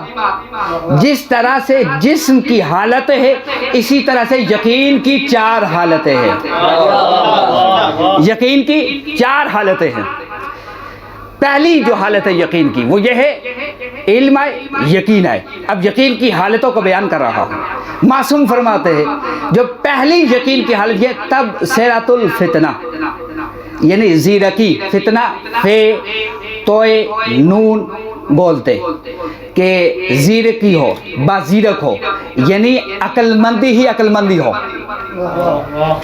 جس طرح سے جسم کی حالتیں ہیں، اسی طرح سے یقین کی 4 حالتیں ہیں۔ یقین کی 4 حالتیں ہیں۔ پہلی جو حالت ہے یقین کی وہ یہ ہے، علم ہے، یقین ہے۔ اب یقین کی حالتوں کو بیان کر رہا ہوں۔ معصوم فرماتے ہیں جو پہلی یقین کی حالت یہ تب سیرت الفتنہ، یعنی زیرکی فتنہ، فے توئے نون بولتے کہ زیرکی ہو، بازیرک ہو، یعنی عقل مندی ہی عقل مندی ہو،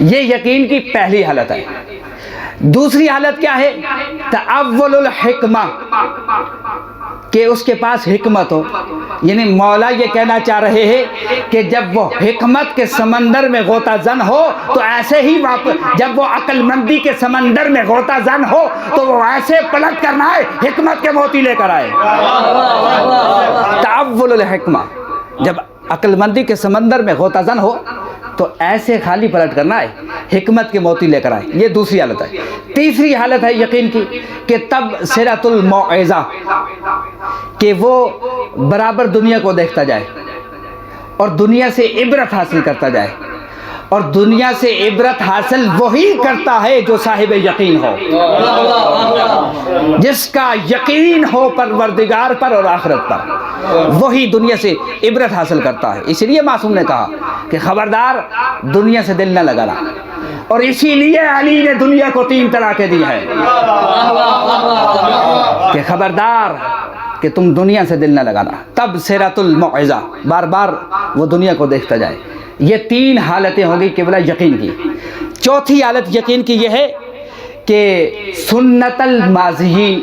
یہ یقین کی پہلی حالت ہے۔ دوسری حالت کیا ہے؟ تأول الحکمہ، کہ اس کے پاس حکمت ہو، یعنی مولا یہ کہنا چاہ رہے ہیں کہ جب وہ حکمت کے سمندر میں غوطہ زن ہو تو ایسے ہی جب وہ عقل مندی کے سمندر میں غوطہ زن ہو تو وہ ایسے پلٹ کرنا ہے حکمت کے موتی لے کر آئے۔ تأول الحکمہ، جب عقل مندی کے سمندر میں غوطہ زن ہو تو ایسے خالی پلٹ کرنا ہے حکمت کے موتی لے کر آئے، یہ دوسری حالت ہے۔ تیسری حالت ہے یقین کی کہ تب سرۃ الموعظہ، کہ وہ برابر دنیا کو دیکھتا جائے اور دنیا سے عبرت حاصل کرتا جائے، اور دنیا سے عبرت حاصل وہی کرتا ہے جو صاحب یقین ہو، جس کا یقین ہو پروردگار پر اور آخرت پر، وہی دنیا سے عبرت حاصل کرتا ہے۔ اس لیے معصوم نے کہا کہ خبردار دنیا سے دل نہ لگانا، اور اسی لیے علی نے دنیا کو 3 طلاقیں دی ہے کہ خبردار کہ تم دنیا سے دل نہ لگانا۔ تب سرۃ الموعظہ، بار بار وہ دنیا کو دیکھتا جائے۔ یہ 3 حالتیں ہوں گی قبلہ یقین کی۔ چوتھی حالت یقین کی یہ ہے کہ سنت الماضیین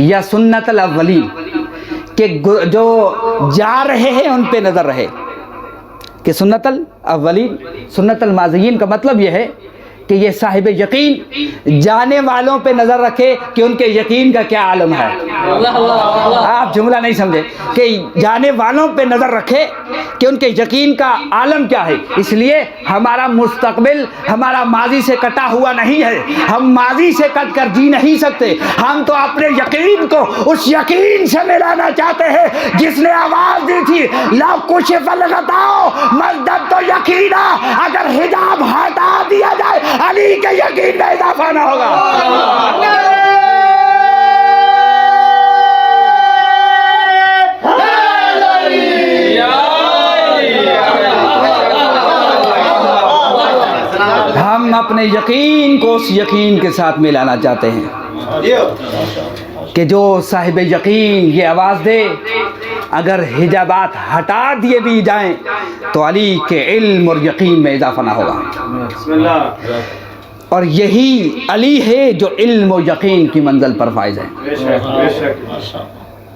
یا سنت الاولین، کہ جو جا رہے ہیں ان پہ نظر رہے، کہ سنت الاولین سنت الماضیین کا مطلب یہ ہے کہ یہ صاحب یقین جانے والوں پہ نظر رکھے کہ ان کے یقین کا کیا عالم ہے۔ آپ جملہ نہیں سمجھے، کہ جانے والوں پہ نظر رکھے کہ ان کے یقین کا عالم کیا ہے۔ اس لیے ہمارا مستقبل ہمارا ماضی سے کٹا ہوا نہیں ہے، ہم ماضی سے کٹ کر جی نہیں سکتے، ہم تو اپنے یقین کو اس یقین سے ملانا چاہتے ہیں جس نے آواز دی تھی لو کشف الغطاء مزددت یقینا، اگر حجاب ہٹا دیا جائے علی کے یقین میں اضافہ نہ ہوگا۔ ہم اپنے یقین کو اس یقین کے ساتھ ملانا چاہتے ہیں کہ جو صاحب یقین یہ آواز دے اگر حجابات ہٹا دیے بھی جائیں تو علی کے علم اور یقین میں اضافہ نہ ہوگا، اور یہی علی ہے جو علم و یقین کی منزل پر فائز ہے،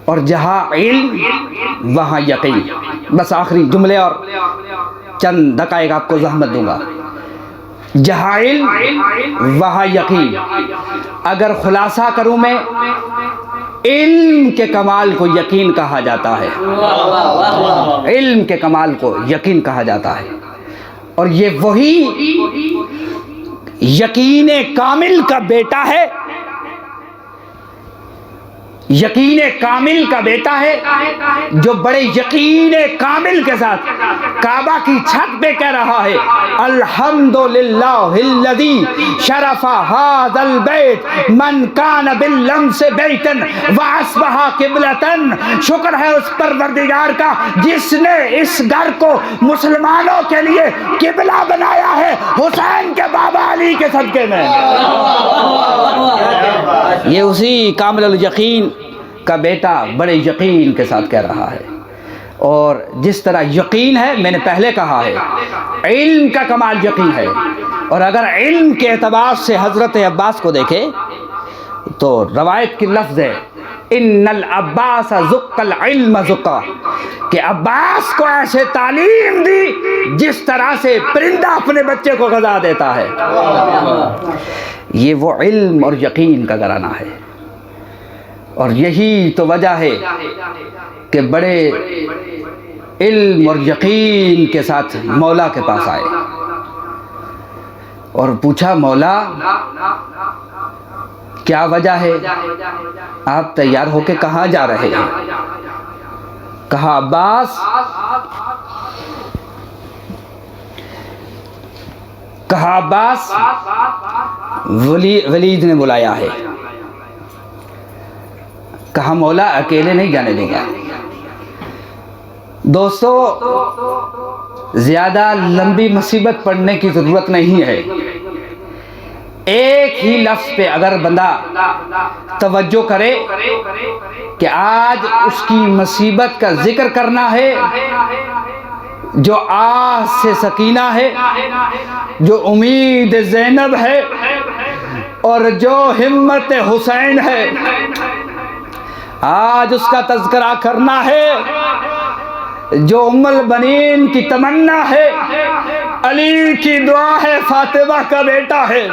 اور جہاں علم وہاں یقین۔ بس آخری جملے اور چند دقائق آپ کو زحمت دوں گا۔ جہاں علم وہاں یقین، اگر خلاصہ کروں میں، علم کے کمال کو یقین کہا جاتا ہے، علم کے کمال کو یقین کہا جاتا ہے، اور یہ وہی یقین کامل کا بیٹا ہے، یقین کامل کا بیٹا ہے جو بڑے یقین کامل کے ساتھ کعبہ کی چھت پہ کہہ رہا ہے الحمدللہ الذی شرف ھذا البیت من کان باللمس بیتا واصبح قبلۃ، شکر ہے اس پروردگار کا جس نے اس گھر کو مسلمانوں کے لیے قبلہ بنایا ہے حسین کے بابا علی کے صدقے میں۔ یہ اسی کامل الیقین کا بیٹا بڑے یقین کے ساتھ کہہ رہا ہے، اور جس طرح یقین ہے میں نے پہلے کہا ہے علم کا کمال یقین ہے، اور اگر علم کے اعتبار سے حضرت عباس کو دیکھے تو روایت کی لفظ ہے ان العباس زق العلم زقا، کہ عباس کو ایسے تعلیم دی جس طرح سے پرندہ اپنے بچے کو غذا دیتا ہے۔ یہ وہ علم اور یقین کا گھرانہ ہے، اور یہی تو وجہ ہے کہ بڑے علم اور یقین کے ساتھ مولا کے پاس آئے اور پوچھا مولا کیا وجہ ہے، آپ تیار ہو کے کہاں جا رہے ہیں؟ کہا عباس، کہا عباس ولید نے بلایا ہے۔ کہا مولا اکیلے نہیں جانے دیں گا۔ دوستو زیادہ لمبی مصیبت پڑنے کی ضرورت نہیں ہے، ایک ایک ہی لفظ پہ اگر بندہ توجہ کرے کہ آج اس کی مصیبت کا ذکر کرنا ہے، جو آہ سے سکینہ ہے، جو امید زینب ہے، اور جو ہمت حسین ہے، آج اس کا تذکرہ کرنا ہے، جو ام البنین کی تمنا ہے، علی کی دعا ہے، فاطمہ کا بیٹا ہے۔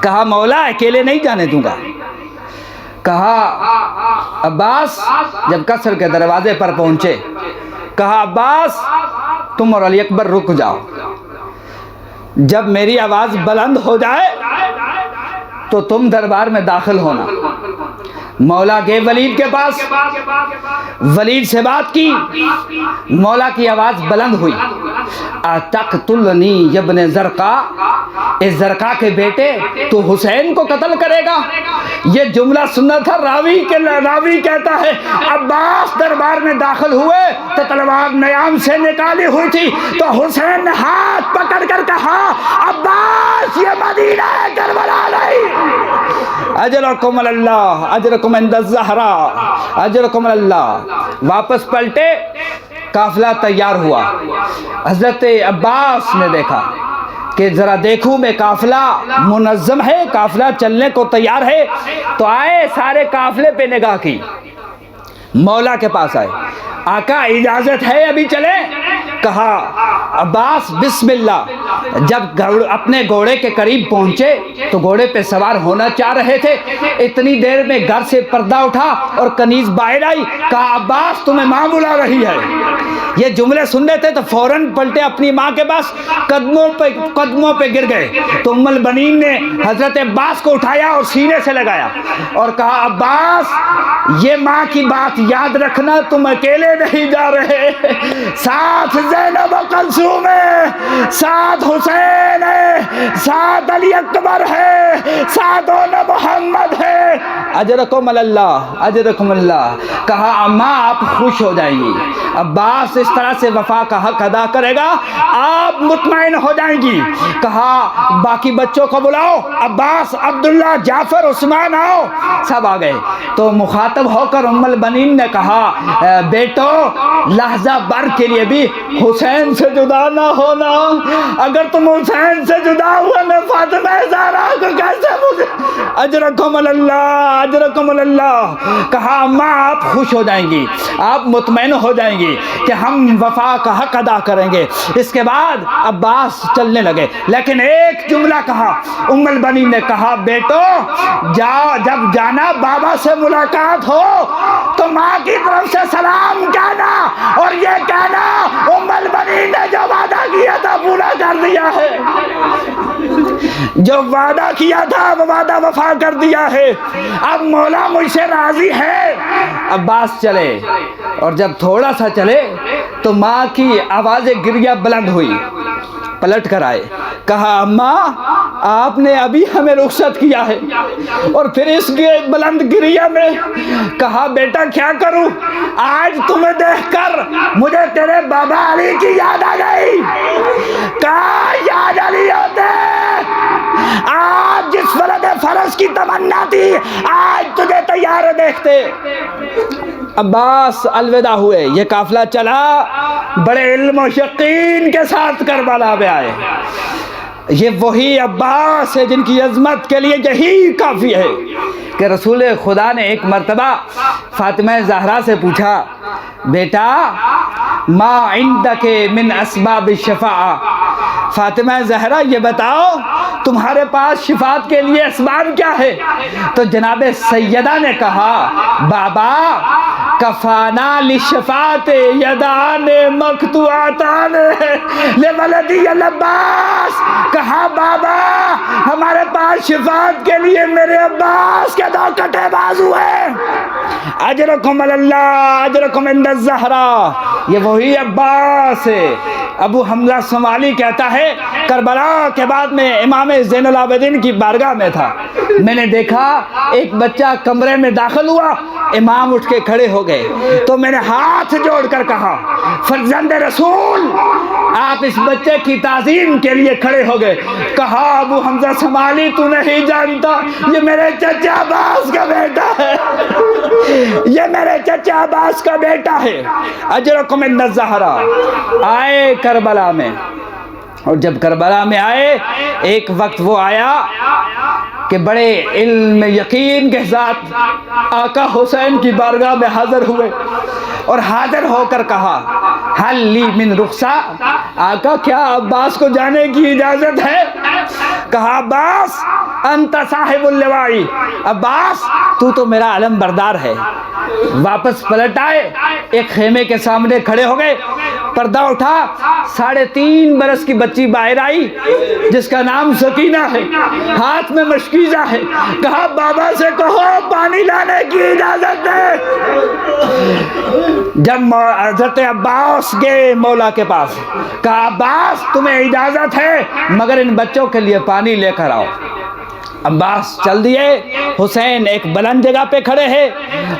کہا مولا اکیلے نہیں جانے دوں گا۔ کہا عباس، جب قصر کے دروازے پر پہنچے، کہا عباس تم اور علی اکبر رک جاؤ، جب میری آواز بلند ہو جائے تو تم دربار میں داخل ہونا۔ مولا گئے ولید کے پاس، ولید سے بات کی، مولا کی آواز بلند ہوئی، اتقتلنی ابن زرقا، اس زرقا کے بیٹے تو حسین کو قتل کرے گا؟ یہ جملہ سننا تھا، راوی کہتا ہے عباس دربار میں داخل ہوئے تو تلوار نیام سے نکالی ہوئی تھی، تو حسین نے ہاتھ پکڑ کر کہا عباس یہ مدینہ ہے، کربلا نہیں۔ اجرکم اللہ، اجرکم عند الزہرا، اجرکم اللہ۔ واپس پلٹے، قافلہ تیار ہوا۔ حضرت عباس نے دیکھا کہ ذرا دیکھوں میں قافلہ منظم ہے، قافلہ چلنے کو تیار ہے، تو آئے، سارے قافلے پہ نگاہ کی، مولا کے پاس آئے، آقا اجازت ہے ابھی چلیں؟ کہا عباس بسم اللہ۔ جب اپنے گھوڑے کے قریب پہنچے تو گھوڑے پہ سوار ہونا چاہ رہے تھے، اتنی دیر میں گھر سے پردہ اٹھا اور کنیز باہر آئی، کہا عباس تمہیں ماں بلا رہی ہے۔ یہ جملے سننے تھے تو فوراً پلٹے اپنی ماں کے پاس، قدموں پہ گر گئے، تو ام البنین نے حضرت عباس کو اٹھایا اور سینے سے لگایا اور کہا عباس یہ ماں کی بات یاد رکھنا، تم اکیلے نہیں جا رہے، ساتھ زینب و کلثوم ہے، ساتھ حسین ہے، ساتھ علی اکبر ہے، ساتھ اولا محمد ہے۔ اجرکم اللہ، اجرکم اللہ۔ کہا اماں آپ خوش ہو جائیں گی، عباس اس طرح سے وفا کا حق ادا کرے گا، آپ مطمئن ہو جائیں گی۔ کہا باقی بچوں کو بلاؤ، عباس، عبداللہ، جعفر، عثمان آؤ، سب آ گئے۔ تو مخاطب ہو کر ام البنین نے کہا بیٹو لحظہ بھر کے لیے بھی حسین سے جدا نہ ہونا، اگر تم حسین سے جدا ہوئے میں فاطمہ زہرا کو کیسے مجھے۔ اجرکم اللہ، اجرکم اللہ۔ کہا اماں آپ خوش ہو جائیں گی، آپ مطمئن ہو جائیں گی کہ ہم وفا کا حق ادا کریں گے۔ اس کے بعد عباس چلنے لگے، لیکن ایک جملہ کہا، ام البنین نے کہا بیٹو جاؤ، جب جانا بابا سے ملاقات ہو تو ماں کی طرف سے سلام کہنا، اور یہ کہنا ام البنین نے جو وعدہ کیا تھا پورا کر دیا ہے، جو وعدہ کیا تھا وہ وعدہ وفا کر دیا ہے، اب مولا مجھ سے راضی ہے۔ عباس چلے، اور جب تھوڑا سا چلے تو ماں کی آواز گریہ بلند ہوئی، پلٹ کر آئے، کہا اماں آپ نے ابھی ہمیں رخصت کیا ہے، اور پھر اس بلند گریہ میں۔ کہا بیٹا کیا کروں، آج تمہیں دیکھ کر مجھے تیرے بابا علی کی یاد آ گئی۔ کہا یاد علی ہوتے، آج جس ولد فرس کی تمنا تھی آج تجھے تیار دیکھتے۔ عباس الوداع ہوئے، یہ قافلہ چلا، بڑے علم و یقین کے ساتھ کربلا میں آئے۔ یہ وہی عباس ہے جن کی عظمت کے لیے یہی کافی ہے کہ رسول خدا نے ایک مرتبہ فاطمہ زہرا سے پوچھا بیٹا ما عندک من اسباب الشفاعہ، فاطمہ زہرا یہ بتاؤ تمہارے پاس شفاعت کے لیے اسباب کیا ہے؟ تو جناب سیدہ نے کہا بابا کفانا للشفاعت یدان مقطوعتان لولدی العباس۔ کہا بابا ہمارے پاس شفاعت کے لیے میرے عباس کے دو کٹے بازو ہیں۔ اجرکم اللہ، اجرکم عند الزہرا۔ یہ وہی عباس ہے، ابو حمزہ سمالی کہتا ہے کربلا کے بعد میں امام زین العابدین کی بارگاہ میں تھا، میں نے دیکھا ایک بچہ کمرے میں داخل ہوا، امام اٹھ کے کھڑے ہو گئے تو میں نے ہاتھ جوڑ کر کہا فرزند رسول آپ اس بچے کی تعظیم کے لیے کھڑے ہو گئے. کہا ابو حمزہ سمالی تو نہیں جانتا یہ میرے چچا عباس کا بیٹا ہے، یہ میرے چچا عباس کا بیٹا ہے. اجرکم عند الزہرا. آئے کربلا میں، اور جب کربلا میں آئے ایک وقت وہ آیا کہ بڑے علم یقین کے ساتھ آقا حسین کی بارگاہ میں حاضر ہوئے اور حاضر ہو کر کہا حل لی من رخصہ، آقا کیا عباس کو جانے کی اجازت ہے؟ کہا عباس انت صاحب اللوائی، عباس تو تو میرا علم بردار ہے. واپس پلٹ آئے، ایک خیمے کے سامنے کھڑے ہو گئے، پردہ اٹھا، 3.5 برس کی بچی باہر آئی جس کا نام سکینہ ہے، ہاتھ میں مشکیزہ ہے. کہا بابا سے کہو پانی لانے کی اجازت ہے. جب حضرت عباس گئے مولا کے پاس، کہا عباس تمہیں اجازت ہے مگر ان بچوں کے لیے پانی لے کر آؤ. عباس چل دیے. حسین ایک بلند جگہ پہ کھڑے ہیں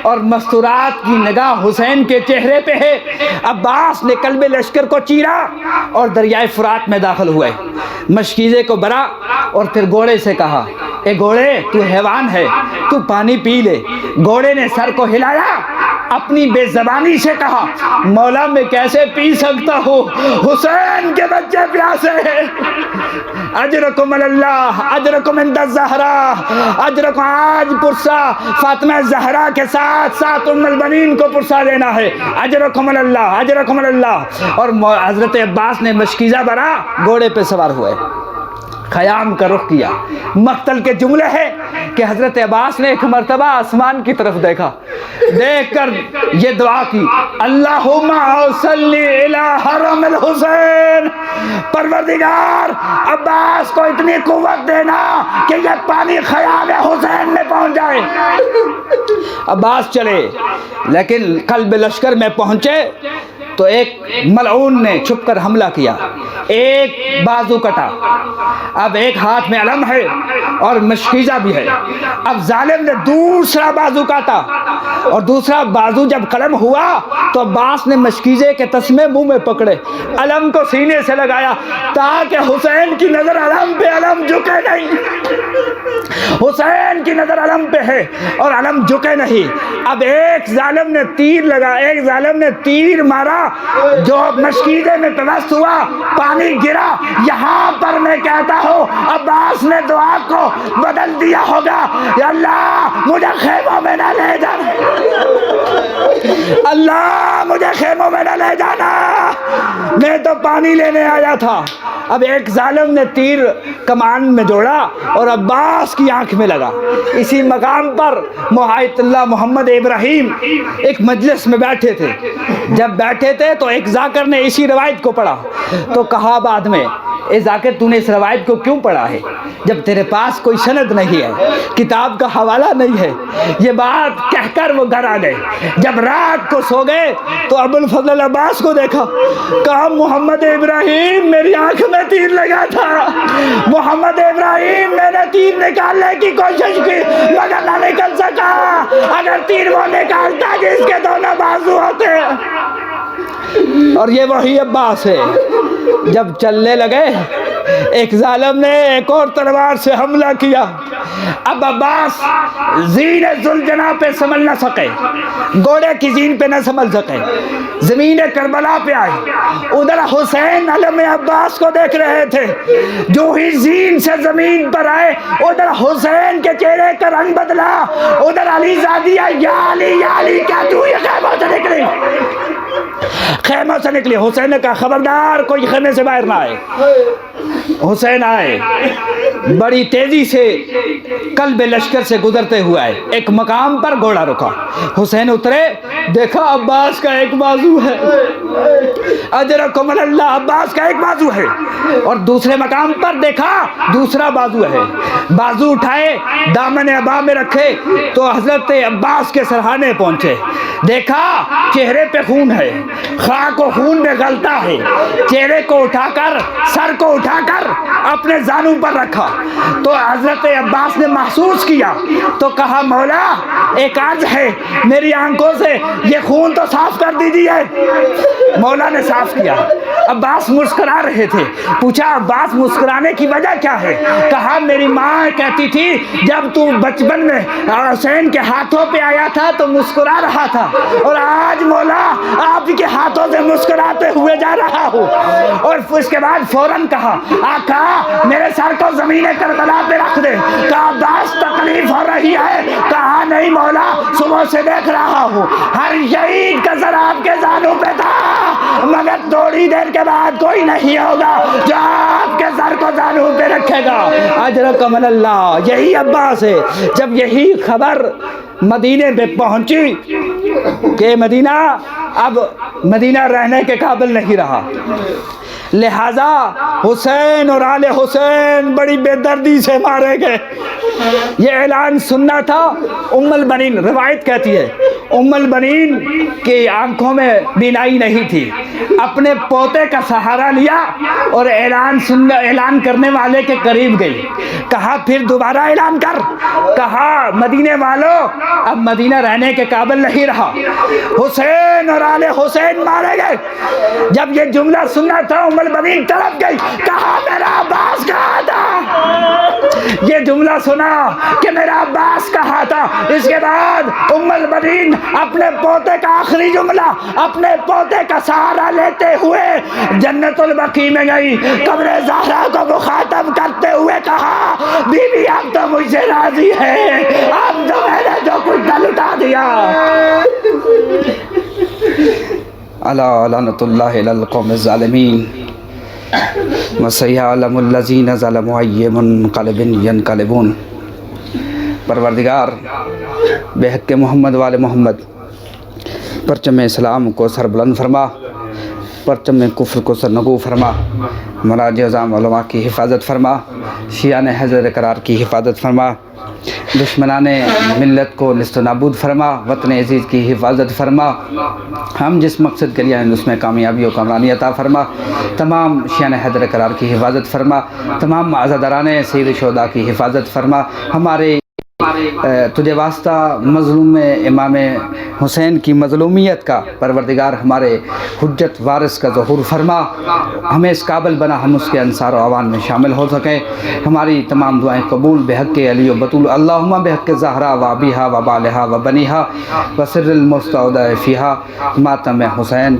اور مستورات کی نگاہ حسین کے چہرے پہ ہے. عباس نے قلب لشکر کو چیرا اور دریائے فرات میں داخل ہوئے، مشکیزے کو برا اور پھر گھوڑے سے کہا اے گھوڑے تو حیوان ہے تو پانی پی لے. گھوڑے نے سر کو ہلایا، اپنی بے زبانی سے کہا مولا میں کیسے پی سکتا ہوں، حسین کے بچے پیاسے ہیں. اجرکم اللہ، اجرکم عند الزہرا، اجرکم. آج پرسہ فاطمہ زہرا کے ساتھ ساتھ ام البنین کو پرسہ دینا ہے. اجرکم اللہ، اجرکم اللہ. اور حضرت عباس نے مشکیزہ برا، گھوڑے پہ سوار ہوئے، خیام کا رخ کیا. مقتل کے جملے ہیں کہ حضرت عباس نے ایک مرتبہ آسمان کی طرف دیکھا، دیکھ کر یہ دعا کی اللہم صلی علی حرم الحسین، پروردگار عباس کو اتنی قوت دینا کہ یہ پانی خیام حسین میں پہنچ جائے. عباس چلے لیکن قلب لشکر میں پہنچے تو ایک ملعون نے چھپ کر حملہ کیا، ایک بازو کٹا. اب ایک ہاتھ میں علم ہے اور مشکیزہ بھی ہے. اب ظالم نے دوسرا بازو کاٹا اور دوسرا بازو جب قلم ہوا تو عباس نے مشکیزے کے تسمے منہ میں پکڑے، علم کو سینے سے لگایا تاکہ حسین کی نظر علم پہ علم جھکے نہیں. حسین کی نظر علم پہ ہے اور علم جھکے نہیں. اب ایک ظالم نے تیر لگا، ایک ظالم نے تیر مارا جو مشکیزے میں پیوست ہوا، پانی گرا. یہاں پر میں کہتا ہوں عباس نے دعا کو بدل دیا ہوگا، یا اللہ مجھے خیموں میں نہ لے جانا، اللہ مجھے خیموں میں نہ لے جانا، میں تو پانی لینے آیا تھا. اب ایک ظالم نے تیر کمان میں جوڑا اور عباس کی آنکھ میں لگا. اسی مقام پر محایت اللہ محمد ابراہیم ایک مجلس میں بیٹھے تھے. جب بیٹھے تھے تو ایک ذاکر نے اسی روایت کو پڑھا تو کہا بعد میں اے ذاکر تو نے اس روایت کو کیوں پڑھا ہے جب تیرے پاس کوئی سند نہیں ہے، کتاب کا حوالہ نہیں ہے. یہ بات کہہ کر وہ گھر آ گئے. جب رات کو سو گئے تو ابو الفضل عباس کو دیکھا، کہا محمد ابراہیم میری آنکھ میں تیر لگا تھا، محمد ابراہیم میں نے تیر نکالنے کی کوشش کی مگر نہ نکل سکا. اگر تیر وہ نکالتا جس کے دونوں بازو ہوتے. اور یہ وہی عباس ہے. جب چلنے لگے ایک ظالم نے ایک اور تلوار سے حملہ کیا. اب عباس زین ذوالجناح پہ سنبھل نہ سکے، گھوڑے کی زین پہ نہ سنبھل سکے، زمین کربلا پہ آئے. ادھر حسین علم عباس کو دیکھ رہے تھے، جو ہی زین سے زمین پر آئے ادھر حسین کے چہرے کا رنگ بدلا. ادھر علی زادیہ یا علی یا علی کیا تو یہ خیموں سے نکلی، خیموں سے نکلی. حسین نے کہا خبردار کوئی خیمے سے باہر نہ آئے. حسین آئے، بڑی تیزی سے قلب لشکر سے گزرتے ہوئے آئے. ایک مقام پر گھوڑا رکا، حسین اترے، دیکھا عباس کا ایک بازو ہے. اجرکم اللہ، عباس کا ایک بازو ہے. اور دوسرے مقام پر دیکھا دوسرا بازو ہے. بازو اٹھائے، دامن ابا میں رکھے تو حضرت عباس کے سرہانے پہنچے. دیکھا چہرے پہ خون ہے، خاک و خون میں گلتا ہے، چہرے کو اٹھا کر، سر کو اٹھا کر اپنے زانوں پر رکھا تو حضرت عباس نے محسوس کیا تو کہا مولا ایک عرض ہے، میری آنکھوں سے یہ خون تو صاف کر دیجیے۔ مولا نے صاف کیا۔ عباس مسکرا رہے تھے، پوچھا عباس مسکرانے کی وجہ کیا ہے؟ کہا میری ماں کہتی تھی جب تو بچپن میں حسین کے ہاتھوں پہ آیا تھا تو مسکرا رہا تھا، اور آج مولا آپ کے ہاتھوں سے مسکراتے ہوئے جا رہا ہوں۔ اور اس کے بعد فوراً کہا آقا میرے سر کو زمین کربلا پہ رکھ دے۔ کہا عباس تکلیف ہو رہی ہے؟ کہا نہیں مولا، صبح سے دیکھ رہا ہوں ہر شہید کا سر آپ کے زانوں پہ تھا، مگر تھوڑی دیر کے بعد کوئی نہیں ہوگا جو آپ کے سر کو زانوں پہ رکھے گا۔ اجرکم اللہ۔ یہی عباس ہے۔ جب یہی خبر مدینے پہ پہنچی کہ مدینہ اب مدینہ رہنے کے قابل نہیں رہا، لہذا حسین اور آل حسین بڑی بے دردی سے مارے گئے۔ یہ اعلان سننا تھا۔ ام البنین روایت کہتی ہے ام البنین کی آنکھوں میں بینائی نہیں تھی، اپنے پوتے کا سہارا لیا اور اعلان کرنے والے کے قریب گئی۔ کہا پھر دوبارہ اعلان کر۔ کہا مدینے والوں اب مدینہ رہنے کے قابل نہیں رہا، حسین اور آل حسین مارے گئے۔ جب یہ جملہ سننا تھا ام البنین تڑپ گئی، کہا میرا عباس کہاں تھا؟ یہ جملہ سنا کہ میرا عباس کہاں تھا، اس کے بعد ام البنین اپنے پوتے کا آخری جملہ اپنے پوتے کا سہارا لیتے ہوئے جنت البقیع میں گئی، قبر زہرا کو مخاطب کرتے ہوئے کہا بی بی اب تو مجھ سے راضی ہے، اب تو میں نے جو کچھ تھا لٹا دیا۔ الا لعنۃ اللہ علی القوم الظالمین وسیعلم الذین ظلموا ای منقلب ینقلبون۔ پروردگار بے حق محمد وال محمد پرچم اسلام کو سر بلند فرما، پرچم کفر کو سرنگو فرما، مراجع عظام علماء کی حفاظت فرما، شیعان حضرت قرار کی حفاظت فرما، دشمنان ملت کو نیست و نابود فرما، وطن عزیز کی حفاظت فرما، ہم جس مقصد کے لیے ہیں اس میں کامیابی و کامرانی عطا فرما، تمام شیعان حیدر قرار کی حفاظت فرما، تمام عزاداران سید شہداء کی حفاظت فرما، ہمارے تجھے واسطہ مظلوم امام حسین کی مظلومیت کا پروردگار ہمارے حجت وارث کا ظہور فرما، ہمیں اس قابل بنا ہم اس کے انصار و اعوان میں شامل ہو سکیں، ہماری تمام دعائیں قبول بحق علی و بطول اللہم بحق زہرا و ابیہا و بالہا و بنیہا و سر المستودع فیہا ماتم حسین۔